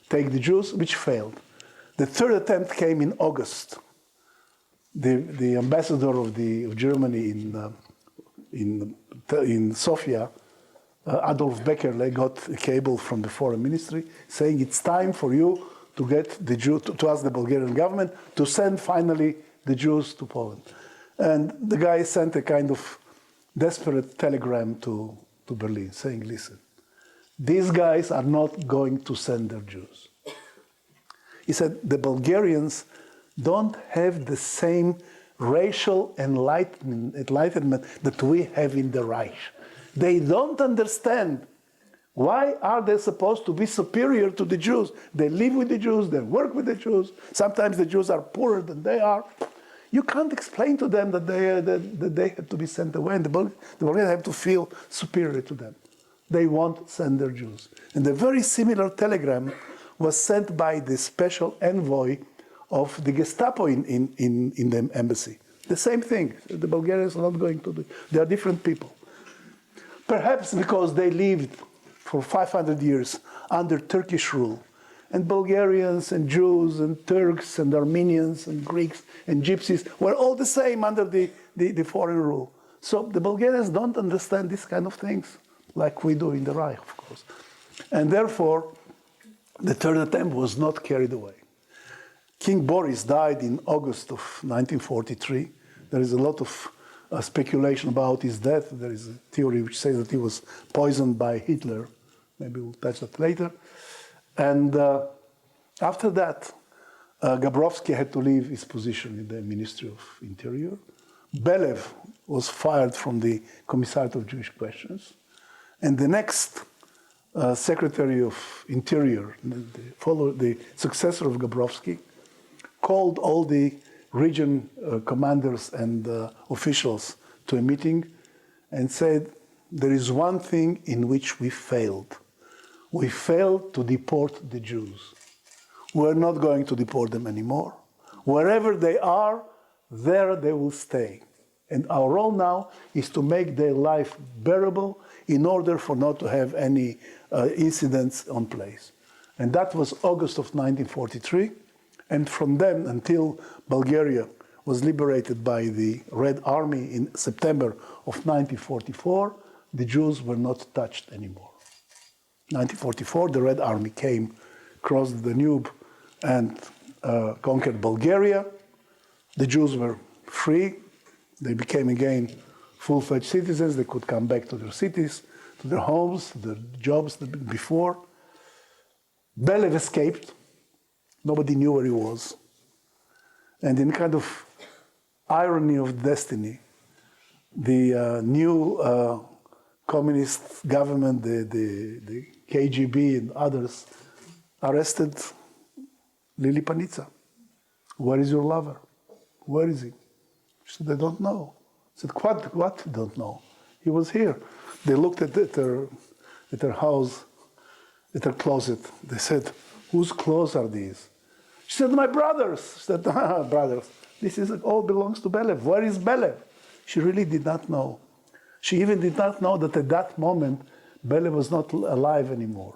take the Jews, which failed. The third attempt came in August. The ambassador of Germany in Sofia, Adolf Beckerle, got a cable from the foreign ministry saying it's time for you to get the Jew to ask the Bulgarian government to send finally the Jews to Poland. And the guy sent a kind of desperate telegram to Berlin saying, listen, these guys are not going to send their Jews. He said, the Bulgarians don't have the same racial enlightenment that we have in the Reich. They don't understand why are they supposed to be superior to the Jews. They live with the Jews, they work with the Jews. Sometimes the Jews are poorer than they are. You can't explain to them that they have to be sent away, and the Bulgarians have to feel superior to them. They won't send their Jews. And a very similar telegram was sent by the special envoy of the Gestapo in the embassy. The same thing. The Bulgarians are not going to do. They are different people. Perhaps because they lived for 500 years under Turkish rule. And Bulgarians and Jews and Turks and Armenians and Greeks and Gypsies were all the same under the foreign rule. So the Bulgarians don't understand these kind of things like we do in the Reich, of course. And therefore, the third attempt was not carried away. King Boris died in August of 1943. There is a lot of speculation about his death. There is a theory which says that he was poisoned by Hitler. Maybe we'll touch that later. And after that, Gabrovsky had to leave his position in the Ministry of Interior. Belev was fired from the Commissariat of Jewish Questions. And the next Secretary of Interior, the successor of Gabrovsky, called all the region commanders and officials to a meeting and said, there is one thing in which we failed. We failed to deport the Jews. We're not going to deport them anymore. Wherever they are, there they will stay. And our role now is to make their life bearable in order for not to have any incidents on place. And that was August of 1943. And from then until Bulgaria was liberated by the Red Army in September of 1944, the Jews were not touched anymore. 1944, the Red Army came, crossed the Danube, and conquered Bulgaria. The Jews were free. They became again full-fledged citizens. They could come back to their cities, to their homes, to their jobs before. Belev escaped. Nobody knew where he was. And in kind of irony of destiny, the new communist government, the KGB and others, arrested Lili Panizza. Where is your lover? Where is he? She said, I don't know. I said, what don't know? He was here. They looked at her house, at her closet. They said, whose clothes are these? She said, my brother's. She said, brothers. This all belongs to Belev. Where is Belev? She really did not know. She even did not know that at that moment, Belev was not alive anymore.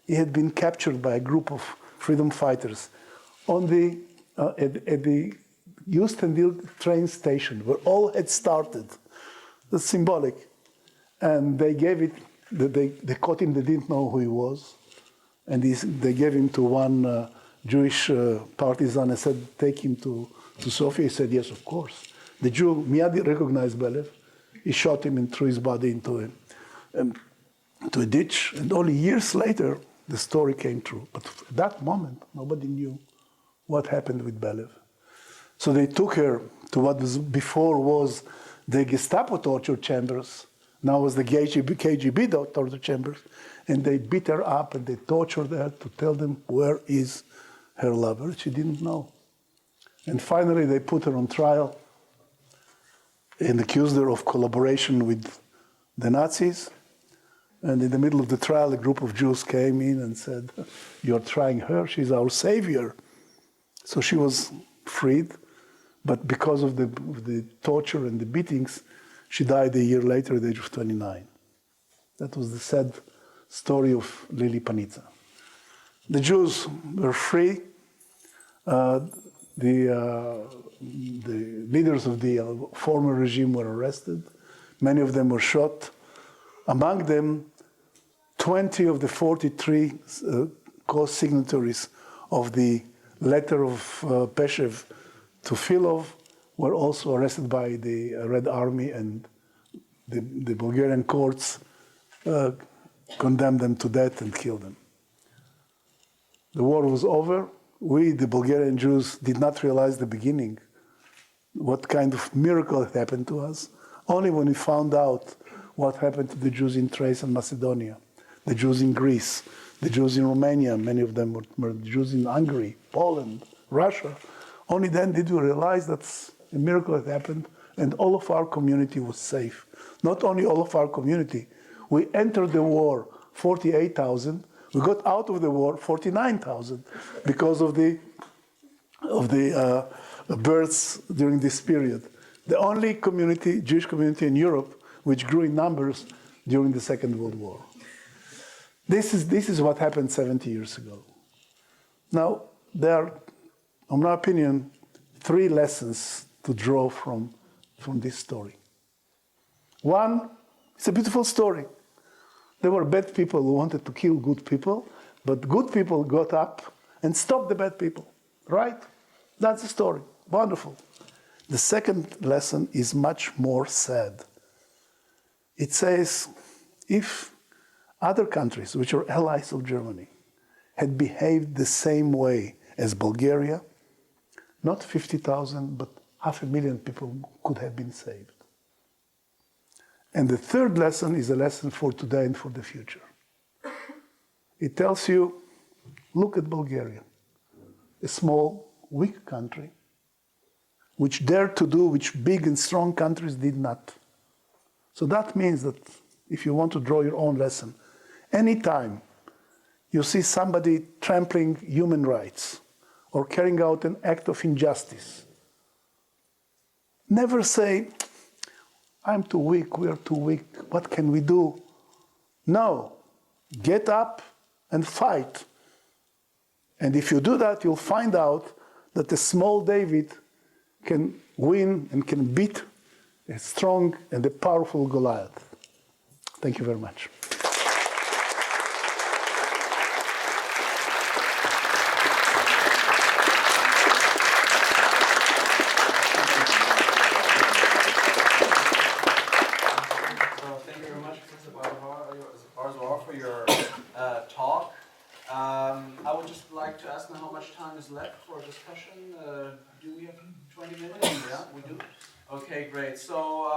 He had been captured by a group of freedom fighters at the Eustendil train station, where all had started. That's symbolic. And they gave it, they caught him, they didn't know who he was. And they gave him to one Jewish partisan and said, take him to Sofia. He said, yes, of course. The Jew Miyadi recognized Belev. He shot him and threw his body into a ditch. And only years later, the story came true. But at that moment, nobody knew what happened with Belev. So they took her to what was before was the Gestapo torture chambers. Now was the KGB torture chambers. And they beat her up and they tortured her to tell them where is her lover. She didn't know. And finally, they put her on trial and accused her of collaboration with the Nazis. And in the middle of the trial, a group of Jews came in and said, you're trying her, she's our savior. So she was freed, but because of the torture and the beatings, she died a year later at the age of 29. That was the sad story of Lili Panizza. The Jews were free. The leaders of the former regime were arrested. Many of them were shot. Among them, 20 of the 43 co-signatories of the letter of Peshev to Filov were also arrested by the Red Army, and the Bulgarian courts condemned them to death and killed them. The war was over. We, the Bulgarian Jews, did not realize the beginning, what kind of miracle had happened to us. Only when we found out what happened to the Jews in Thrace and Macedonia, the Jews in Greece, the Jews in Romania, many of them were Jews in Hungary, Poland, Russia. Only then did we realize that a miracle had happened and all of our community was safe. Not only all of our community, we entered the war 48,000, we got out of the war 49,000 because of the births during this period. The only community, Jewish community in Europe, which grew in numbers during the Second World War. This is what happened 70 years ago. Now, there are, in my opinion, 3 lessons to draw from this story. One, it's a beautiful story. There were bad people who wanted to kill good people, but good people got up and stopped the bad people, right? That's the story. Wonderful. The second lesson is much more sad. It says, if other countries, which are allies of Germany, had behaved the same way as Bulgaria, not 50,000, but 500,000 people could have been saved. And the third lesson is a lesson for today and for the future. It tells you, look at Bulgaria, a small, weak country, which dared to do which big and strong countries did not. So that means that if you want to draw your own lesson, anytime you see somebody trampling human rights or carrying out an act of injustice, never say, I'm too weak, we are too weak, what can we do? No, get up and fight. And if you do that, you'll find out that a small David can win and can beat a strong and a powerful Goliath. Thank you very much.
For your talk. I would just like to ask now how much time is left for a discussion. Do we have 20 minutes? Yeah, we do. Okay, great. So,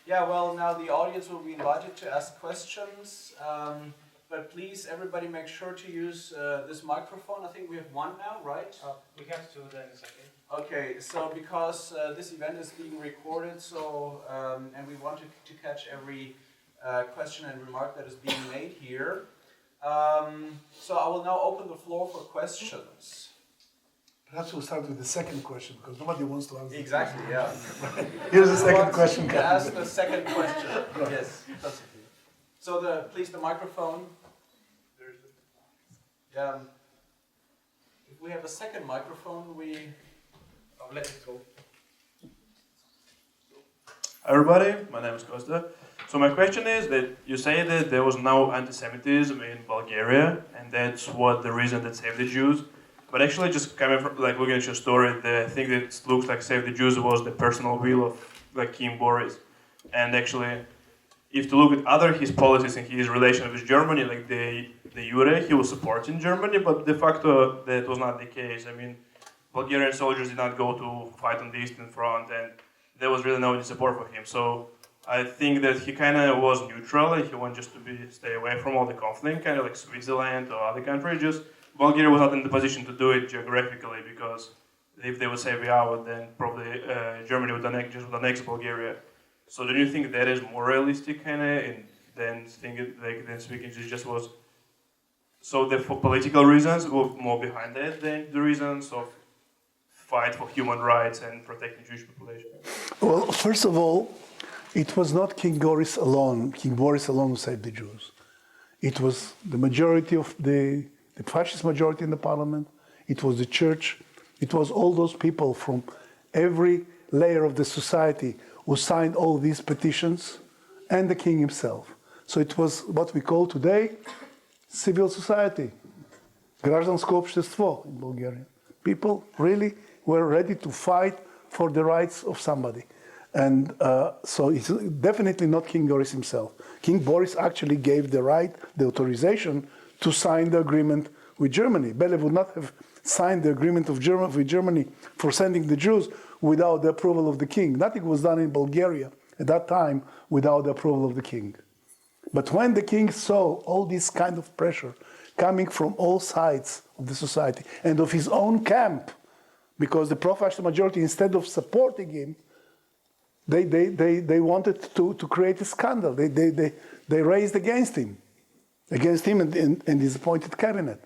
now the audience will be invited to ask questions. But please, everybody make sure to use this microphone. I think we have one now, right?
We have two then, is okay.
Okay, so because this event is being recorded, so and we want to catch every question and remark that is being made here. So I will now open the floor for questions.
Perhaps we'll start with the second question, because nobody wants to answer.
Exactly, yeah.
Here's the second question.
To ask the second question. Yes, that's okay. So please the microphone. If we have a second microphone,
I'll let it go.
Everybody, my name is Costa. So my question is that you say that there was no anti-Semitism in Bulgaria, and that's what the reason that saved the Jews. But actually, just coming from like looking at your story, the thing that looks like Save the Jews was the personal will of like King Boris. And actually, if to look at other his policies and his relation with Germany, like the Jure, he was supporting Germany, but de facto that was not the case. I mean, Bulgarian soldiers did not go to fight on the Eastern Front, and there was really no support for him. So I think that he kind of was neutral, and he wanted just to stay away from all the conflict, kind of like Switzerland or other countries. Just Bulgaria was not in the position to do it geographically, because if they would say we are, then probably Germany would annex Bulgaria. So do you think that is more realistic, kind of, than speaking it just was? So the for political reasons were more behind that than the reasons of fight for human rights and protecting Jewish population.
Well, first of all, it was not King Boris alone who saved the Jews. It was the majority of the fascist majority in the parliament. It was the church. It was all those people from every layer of the society who signed all these petitions, and the king himself. So it was what we call today civil society, гражданско общество in Bulgarian. People really were ready to fight for the rights of somebody. And so it's definitely not King Boris himself. King Boris actually gave the authorization to sign the agreement with Germany. Bele would not have signed the agreement with Germany for sending the Jews without the approval of the king. Nothing was done in Bulgaria at that time without the approval of the king. But when the king saw all this kind of pressure coming from all sides of the society and of his own camp, because the pro-fascist majority, instead of supporting him, they wanted to create a scandal. They raised against him and his appointed cabinet.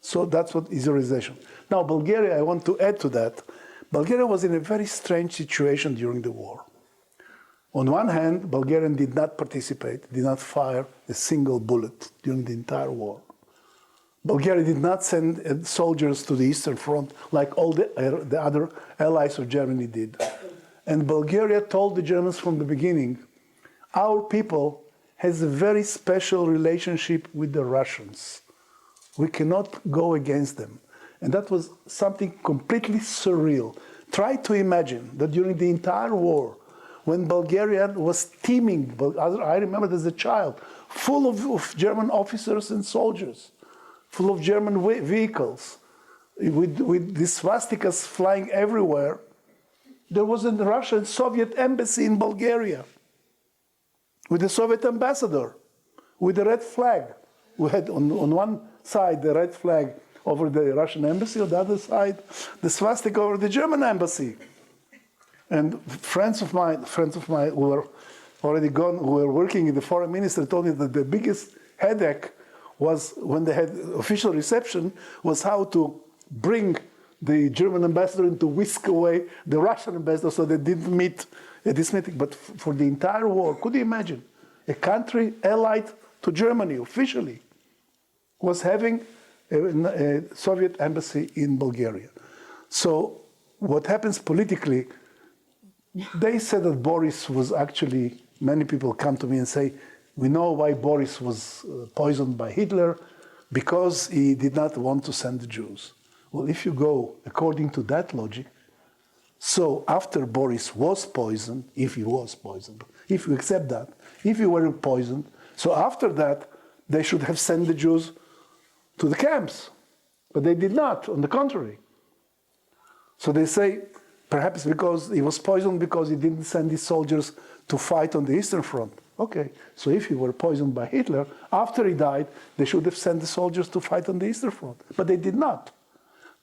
So that's what is the realization. Now, Bulgaria, I want to add to that. Bulgaria was in a very strange situation during the war. On one hand, Bulgaria did not participate, did not fire a single bullet during the entire war. Bulgaria did not send soldiers to the Eastern Front like all the other allies of Germany did. And Bulgaria told the Germans from the beginning, our people has a very special relationship with the Russians. We cannot go against them. And that was something completely surreal. Try to imagine that during the entire war, when Bulgaria was teeming, I remember as a child, full of German officers and soldiers, full of German vehicles, with the swastikas flying everywhere, there was a Russian Soviet embassy in Bulgaria, with the Soviet ambassador, with the red flag. We had on one side the red flag over the Russian embassy, on the other side the swastika over the German embassy. And friends of mine who were already gone, who were working in the foreign ministry, told me that the biggest headache was when they had official reception was how to bring the German ambassador and to whisk away the Russian ambassador so they didn't meet at this meeting. But for the entire war, could you imagine a country allied to Germany officially was having a Soviet embassy in Bulgaria? So what happens politically, they said that Boris was actually, many people come to me and say, we know why Boris was poisoned by Hitler, because he did not want to send the Jews. Well, if you go according to that logic, so after Boris was poisoned, if he was poisoned, if you accept that, if he were poisoned, so after that, they should have sent the Jews to the camps. But they did not, on the contrary. So they say, perhaps because he was poisoned because he didn't send his soldiers to fight on the Eastern Front. Okay, so if he were poisoned by Hitler, after he died, they should have sent the soldiers to fight on the Eastern Front. But they did not.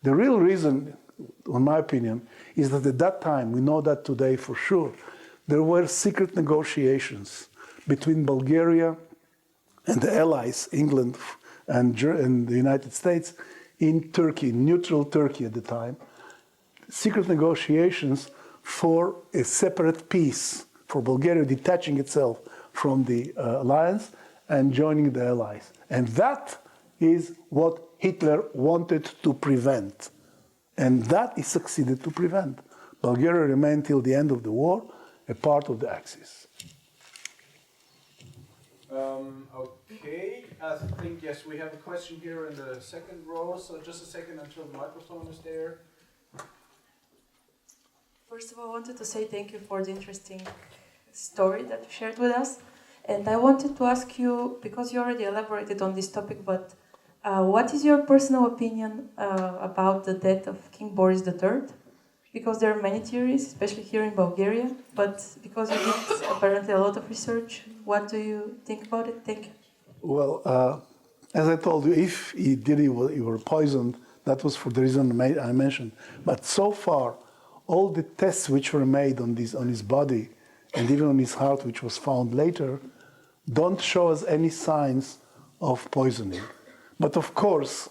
The real reason, in my opinion, is that at that time, we know that today for sure, there were secret negotiations between Bulgaria and the Allies, England and the United States, in Turkey, neutral Turkey at the time, secret negotiations for a separate peace, for Bulgaria detaching itself from the alliance and joining the Allies. And that is what Hitler wanted to prevent. And that he succeeded to prevent. Bulgaria remained till the end of the war a part of the axis.
Okay, I think, yes, we have a question here in the second row, so just a second until the microphone is there.
First of all, I wanted to say thank you for the interesting story that you shared with us. And I wanted to ask you, because you already elaborated on this topic, but what is your personal opinion about the death of King Boris III? Because there are many theories, especially here in Bulgaria, but because you did apparently a lot of research, what do you think about it? Thank you.
Well, as I told you, if he were poisoned, that was for the reason I mentioned. But so far, all the tests which were made on his body and even on his heart, which was found later, don't show us any signs of poisoning. But of course,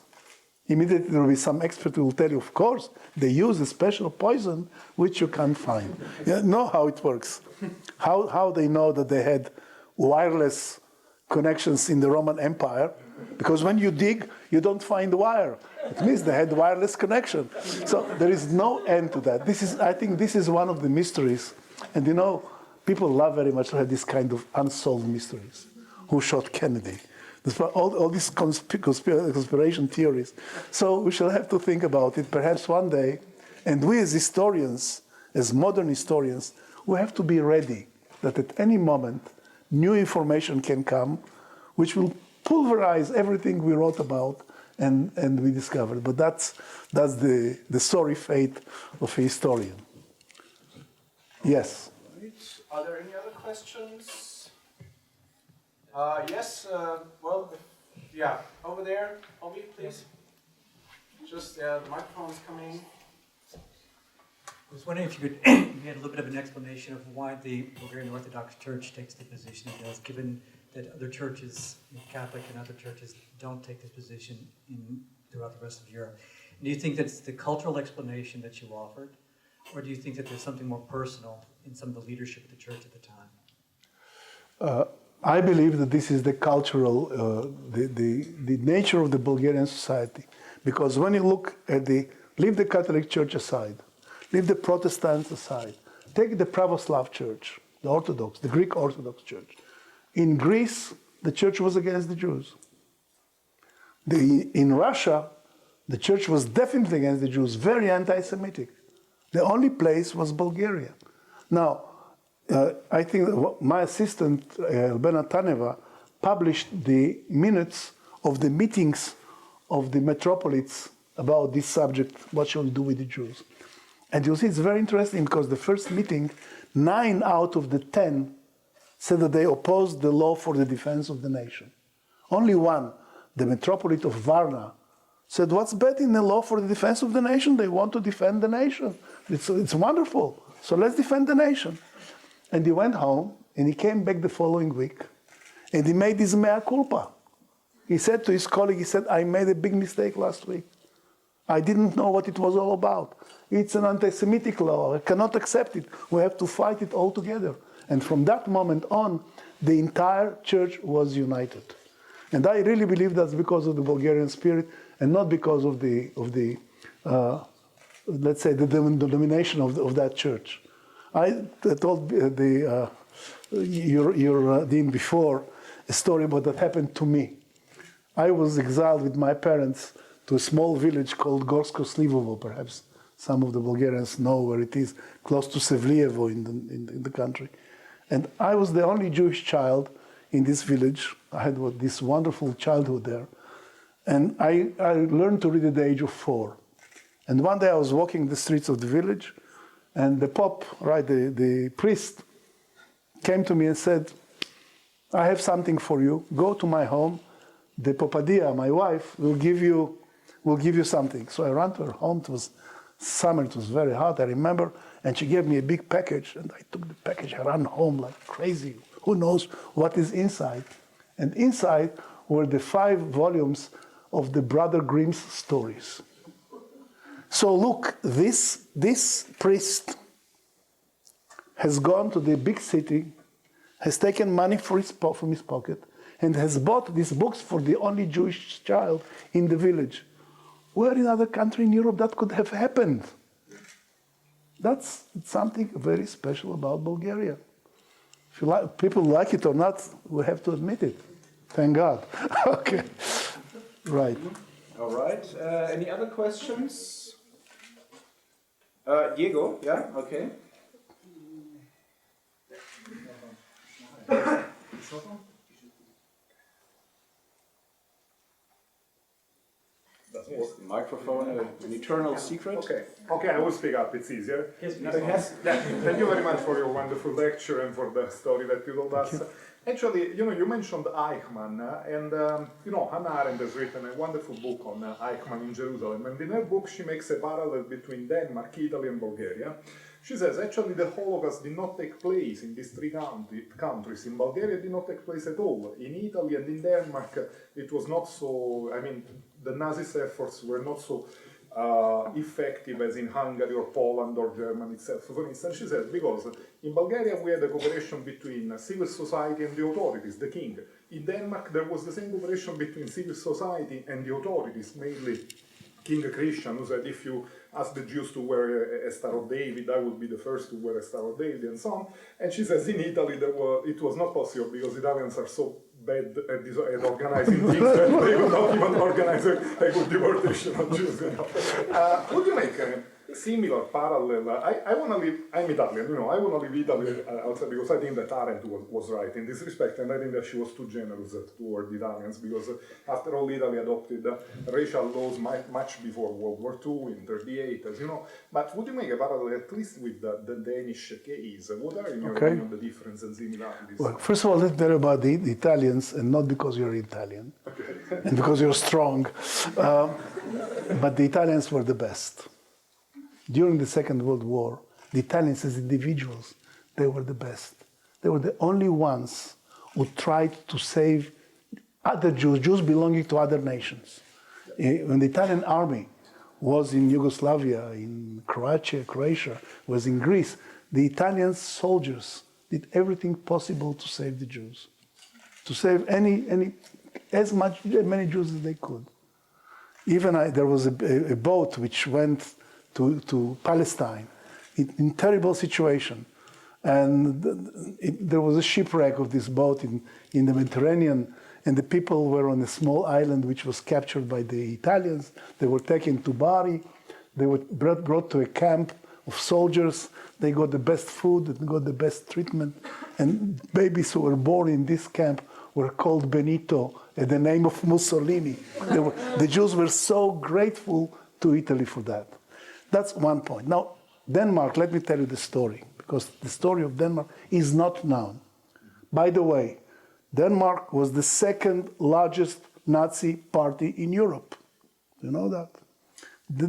immediately there will be some expert who will tell you, of course, they use a special poison which you can't find. You know how it works. How they know that they had wireless connections in the Roman Empire? Because when you dig, you don't find wire. It means they had wireless connection. So there is no end to that. I think this is one of the mysteries. And you know, people love very much to have this kind of unsolved mysteries. Who shot Kennedy? All these conspiration theories. So we shall have to think about it perhaps one day. And we as historians, as modern historians, we have to be ready that at any moment new information can come which will pulverize everything we wrote about and we discovered. But that's the sorry fate of a historian. Yes?
Are there any other questions? Yes, well, yeah, over there, Obi, please. Just, the microphone's coming.
I was wondering if you could get a little bit of an explanation of why the Bulgarian Orthodox Church takes the position it does, given that other churches, Catholic and other churches, don't take this position throughout the rest of Europe. Do you think that's the cultural explanation that you offered, or do you think that there's something more personal in some of the leadership of the church at the time?
I believe that this is the cultural, the nature of the Bulgarian society. Because when you look at leave the Catholic Church aside, leave the Protestants aside, take the Pravoslav Church, the Orthodox, the Greek Orthodox Church. In Greece, the church was against the Jews. In Russia, the church was definitely against the Jews, very anti-Semitic. The only place was Bulgaria. Now, I think that my assistant, Albena Taneva, published the minutes of the meetings of the metropolits about this subject, what shall we do with the Jews? And you'll see it's very interesting because the first meeting, 9 out of the 10 said that they opposed the law for the defense of the nation. Only one, the metropolitan of Varna, said, what's bad in the law for the defense of the nation? They want to defend the nation. It's wonderful. So let's defend the nation. And he went home, and he came back the following week, and he made his mea culpa. He said to his colleague, he said, I made a big mistake last week. I didn't know what it was all about. It's an anti-Semitic law. I cannot accept it. We have to fight it all together. And from that moment on, the entire church was united. And I really believe that's because of the Bulgarian spirit and not because of let's say, the domination of that church. I told your dean before a story about that happened to me. I was exiled with my parents to a small village called Gorsko Slivovo, perhaps some of the Bulgarians know where it is, close to Sevlievo in the country. And I was the only Jewish child in this village. I had this wonderful childhood there. And I learned to read at the age of 4. And one day I was walking the streets of the village, and the Pope, the priest, came to me and said, I have something for you. Go to my home. The Popadia, my wife, will give you something. So I ran to her home. It was summer. It was very hot, I remember. And she gave me a big package. And I took the package. I ran home like crazy. Who knows what is inside? And inside were the 5 volumes of the Brother Grimm's stories. So look, this priest has gone to the big city, has taken money from his pocket, and has bought these books for the only Jewish child in the village. Where in other country in Europe that could have happened? That's something very special about Bulgaria. If you like, people like it or not, we have to admit it. Thank God. Okay. Right.
All right. Any other questions? Diego, yeah, okay. Yes, the microphone, an eternal secret.
Okay, I will speak up, it's easier.
Yes.
Thank you very much for your wonderful lecture and for the story that you told us. Actually, you mentioned Eichmann, and Hannah Arendt has written a wonderful book on Eichmann in Jerusalem, and in her book she makes a parallel between Denmark, Italy, and Bulgaria. She says, actually, the Holocaust did not take place in these three countries. In Bulgaria, it did not take place at all. In Italy and in Denmark, it was not so, the Nazis' efforts were not so effective as in Hungary or Poland or Germany itself. For instance, she says, because in Bulgaria we had a cooperation between civil society and the authorities, the king. In Denmark there was the same cooperation between civil society and the authorities, mainly King Christian, who said, if you ask the Jews to wear a Star of David, I would be the first to wear a Star of David, and so on. And she says, in Italy it was not possible because Italians are so bad at organizing things that they would not even organize a good deportation of Jews. Would you make a similar parallel? I'm Italian, I want to leave Italy outside because I think that Arendt was right in this respect, and I think that she was too generous toward the Italians because after all, Italy adopted racial laws much before World War II in 1938, as you know. But would you make a parallel at least with the Danish case? What are, in your opinion, the differences and similarities?
Well, first of all, let's tell about the Italians, and not because you're Italian, and because you're strong, but the Italians were the best. During the Second World War, the Italians as individuals, they were the best. They were the only ones who tried to save other Jews belonging to other nations. When the Italian army was in Yugoslavia, in Croatia, was in Greece, the Italian soldiers did everything possible to save the Jews, to save as many Jews as they could. Even there was a boat which went to Palestine in terrible situation, and there was a shipwreck of this boat in the Mediterranean, and the people were on a small island which was captured by the Italians. They were taken to Bari. They were brought to a camp of soldiers. They got the best food, they got the best treatment, and babies who were born in this camp were called Benito in the name of Mussolini. The Jews were so grateful to Italy for that. That's one point. Now, Denmark, let me tell you the story, because the story of Denmark is not known. By the way, Denmark was the second largest Nazi party in Europe. You know that?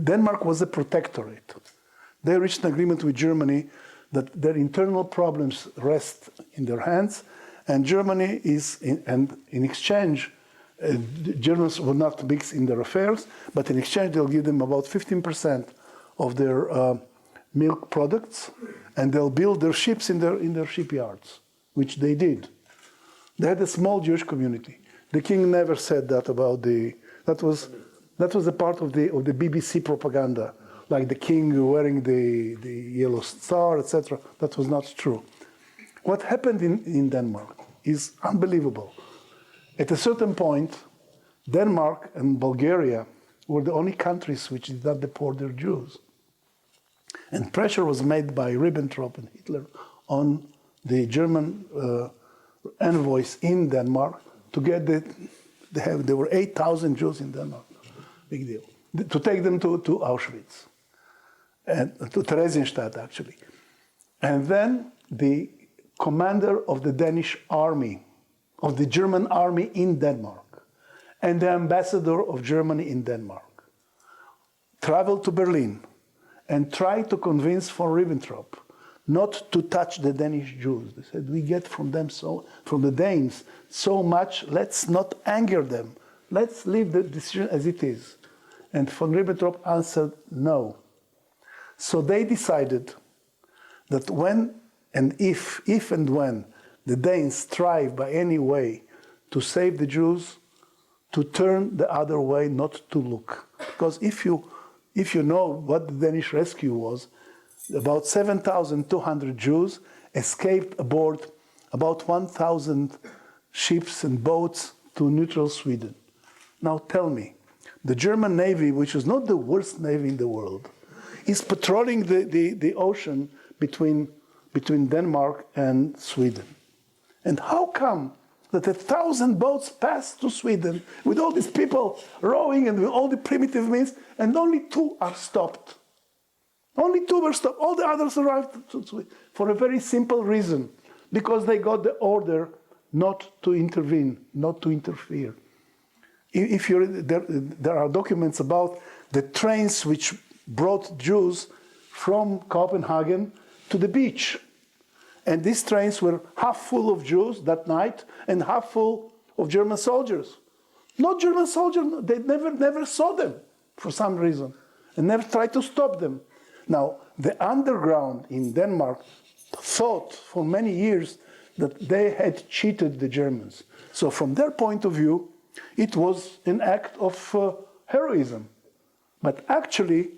Denmark was a protectorate. They reached an agreement with Germany that their internal problems rest in their hands, and Germany in exchange, Germans will not mix in their affairs, but in exchange they'll give them about 15% of their milk products, and they'll build their ships in their shipyards, which they did. They had a small Jewish community. The king never said that about that was a part of the BBC propaganda, like the king wearing the yellow star, etc. That was not true. What happened in Denmark is unbelievable. At a certain point, Denmark and Bulgaria were the only countries which did not deport their Jews. And pressure was made by Ribbentrop and Hitler on the German envoys in Denmark to get there were 8,000 Jews in Denmark, big deal, to take them to Auschwitz, and to Theresienstadt actually. And then the commander of the Danish army, of the German army in Denmark, and the ambassador of Germany in Denmark traveled to Berlin and tried to convince von Ribbentrop not to touch the Danish Jews. They said, we get from the Danes so much, let's not anger them. Let's leave the decision as it is. And von Ribbentrop answered no. So they decided that when and if and when the Danes strive by any way to save the Jews, to turn the other way, not to look. Because if you know what the Danish rescue was, about 7,200 Jews escaped aboard about 1,000 ships and boats to neutral Sweden. Now tell me, the German Navy, which is not the worst navy in the world, is patrolling the ocean between Denmark and Sweden. And how come that 1,000 boats passed to Sweden with all these people rowing and with all the primitive means, and only 2 are stopped? Only 2 were stopped. All the others arrived to Sweden for a very simple reason, because they got the order not to intervene, not to interfere. If there are documents about the trains which brought Jews from Copenhagen to the beach. And these trains were half full of Jews that night and half full of German soldiers. Not German soldiers, they never saw them for some reason and never tried to stop them. Now, the underground in Denmark thought for many years that they had cheated the Germans. So from their point of view, it was an act of heroism. But actually,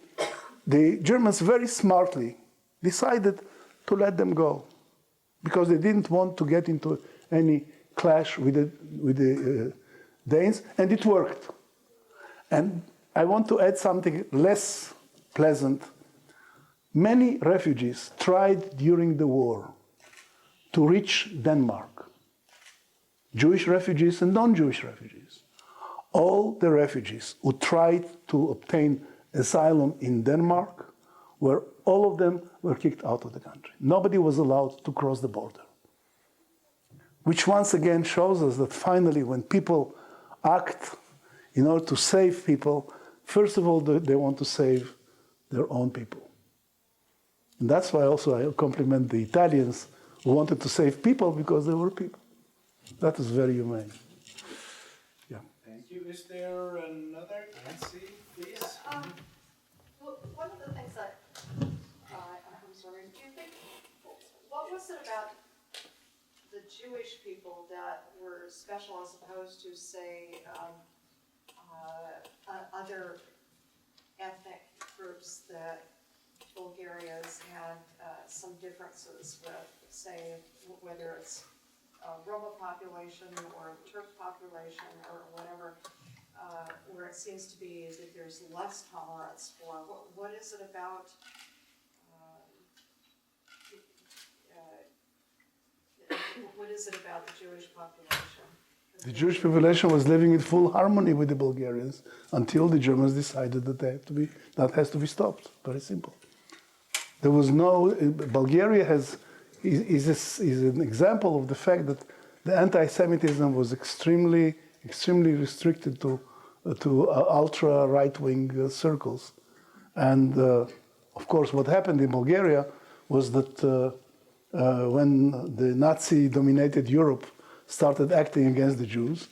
the Germans very smartly decided to let them go because they didn't want to get into any clash with the Danes, and it worked. And I want to add something less pleasant. Many refugees tried during the war to reach Denmark. Jewish refugees and non-Jewish refugees. All the refugees who tried to obtain asylum in Denmark, all of them were kicked out of the country. Nobody was allowed to cross the border. Which once again shows us that finally when people act in order to save people, first of all, they want to save their own people. And that's why also I compliment the Italians who wanted to save people because they were people. That is very humane. Yeah.
Thank you. Is there another? Nancy, please.
Well, one of the things that I'm sorry. Do you think what was it about the Jewish people that were special as opposed to, say, other ethnic groups that Bulgaria's had some differences with, say, whether it's Roma population or Turk population or whatever, where it seems to be that there's less tolerance for. What is it about? What is it about the Jewish population?
The Jewish population was living in full harmony with the Bulgarians until the Germans decided that that has to be stopped. Very simple. There was no. Bulgaria is an example of the fact that the anti-Semitism was extremely restricted to ultra right-wing circles, and of course, what happened in Bulgaria was that when the Nazi-dominated Europe started acting against the Jews,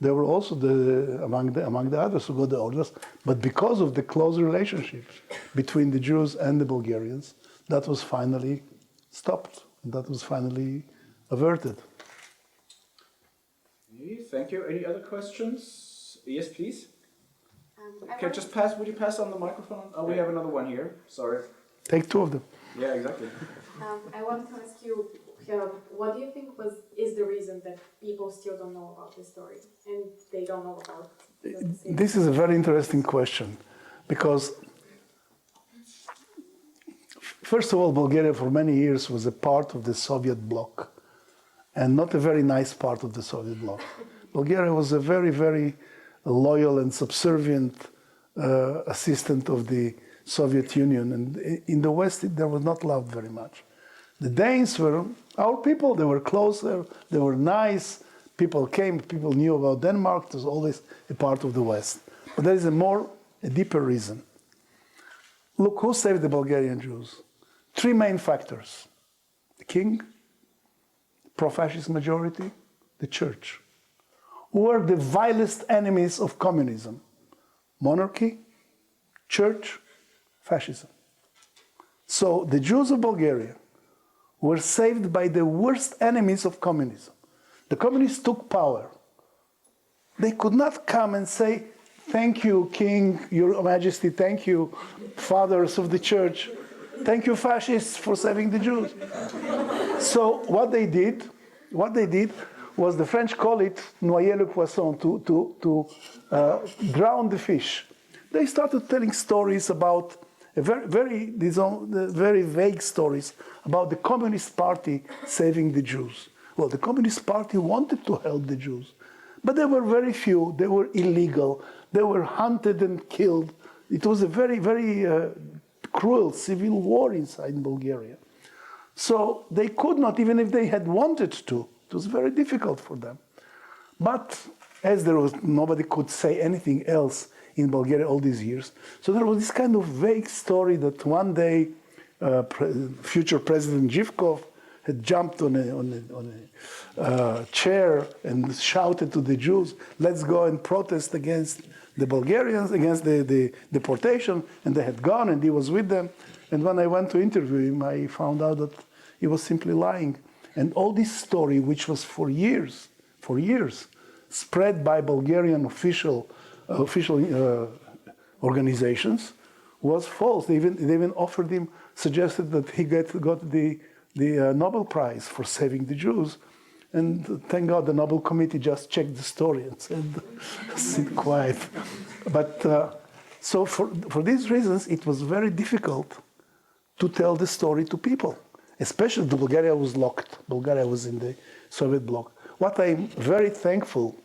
they were also among the others who got the orders. But because of the close relationships between the Jews and the Bulgarians, that was finally stopped. That was finally averted.
Thank you. Any other questions? Yes, please. Okay, would you pass on the microphone? Oh, we have another one here. Sorry.
Take 2 of them.
Yeah, exactly.
I wanted to ask you, what do you think is the reason that people still don't know about this story and they don't know about
This is a very interesting question because first of all, Bulgaria for many years was a part of the Soviet bloc and not a very nice part of the Soviet bloc. Bulgaria was a very, very loyal and subservient assistant of the Soviet Union, and in the West they were not loved very much. The Danes were our people, they were closer, they were nice, people came, people knew about Denmark, it was always a part of the West. But there is a deeper reason. Look, who saved the Bulgarian Jews? 3 main factors: the king, the pro-fascist majority, the church, who were the vilest enemies of communism: monarchy, church, fascism. So the Jews of Bulgaria were saved by the worst enemies of communism. The communists took power. They could not come and say, "Thank you, King, Your Majesty, thank you, fathers of the church. Thank you, fascists, for saving the Jews. So what they did was the French call it noyer le poisson, to drown the fish. They started telling stories about very vague stories about the Communist Party saving the Jews. Well, the Communist Party wanted to help the Jews, but there were very few. They were illegal. They were hunted and killed. It was a very, very cruel civil war inside Bulgaria. So they could not, even if they had wanted to. It was very difficult for them. But as nobody could say anything else in Bulgaria all these years, so there was this kind of vague story that one day future President Zhivkov had jumped on a chair and shouted to the Jews, "Let's go and protest against the Bulgarians, against the deportation," and they had gone and he was with them. And when I went to interview him, I found out that he was simply lying. And all this story, which was for years, spread by Bulgarian official organizations, was false. They even offered him, suggested that he got the Nobel Prize for saving the Jews. And thank God the Nobel Committee just checked the story and said, sit quiet. But so for these reasons, it was very difficult to tell the story to people. Especially Bulgaria was locked. Bulgaria was in the Soviet bloc. What I'm very thankful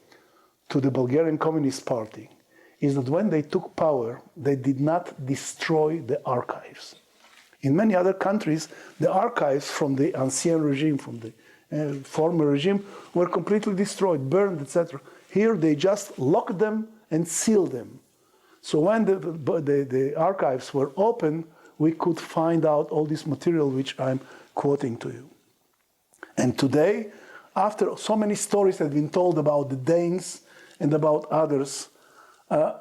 to the Bulgarian Communist Party is that when they took power, they did not destroy the archives. In many other countries, the archives from the ancien regime, from the former regime, were completely destroyed, burned, etc. Here, they just locked them and sealed them. So when the archives were open, we could find out all this material which I'm quoting to you. And today, after so many stories have been told about the Danes and about others,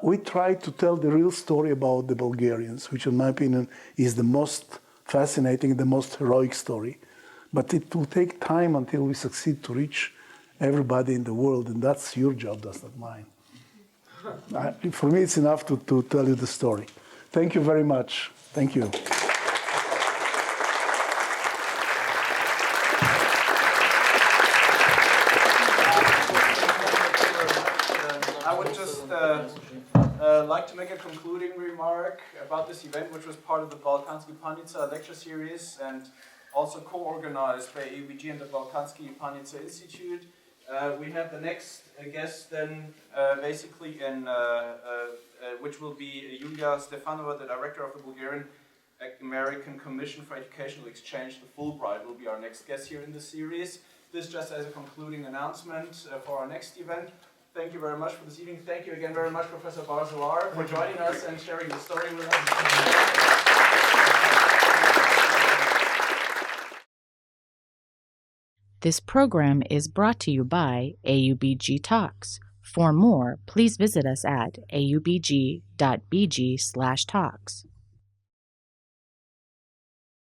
we try to tell the real story about the Bulgarians, which in my opinion is the most fascinating, the most heroic story. But it will take time until we succeed to reach everybody in the world, and that's your job, that's not mine. For me, it's enough to tell you the story. Thank you very much. Thank you.
I would just like to make a concluding remark about this event, which was part of the Balkansky Panica lecture series and also co-organized by AUBG and the Balkansky Panica Institute. We have the next guest then basically which will be Yulia Stefanova, the director of the Bulgarian American Commission for Educational Exchange. The Fulbright will be our next guest here in the series. This just as a concluding announcement for our next event. Thank you very much for this evening. Thank you again very much, Professor Bar-Zohar, for joining us and sharing the story with us.
This program is brought to you by AUBG Talks. For more, please visit us at aubg.bg/talks.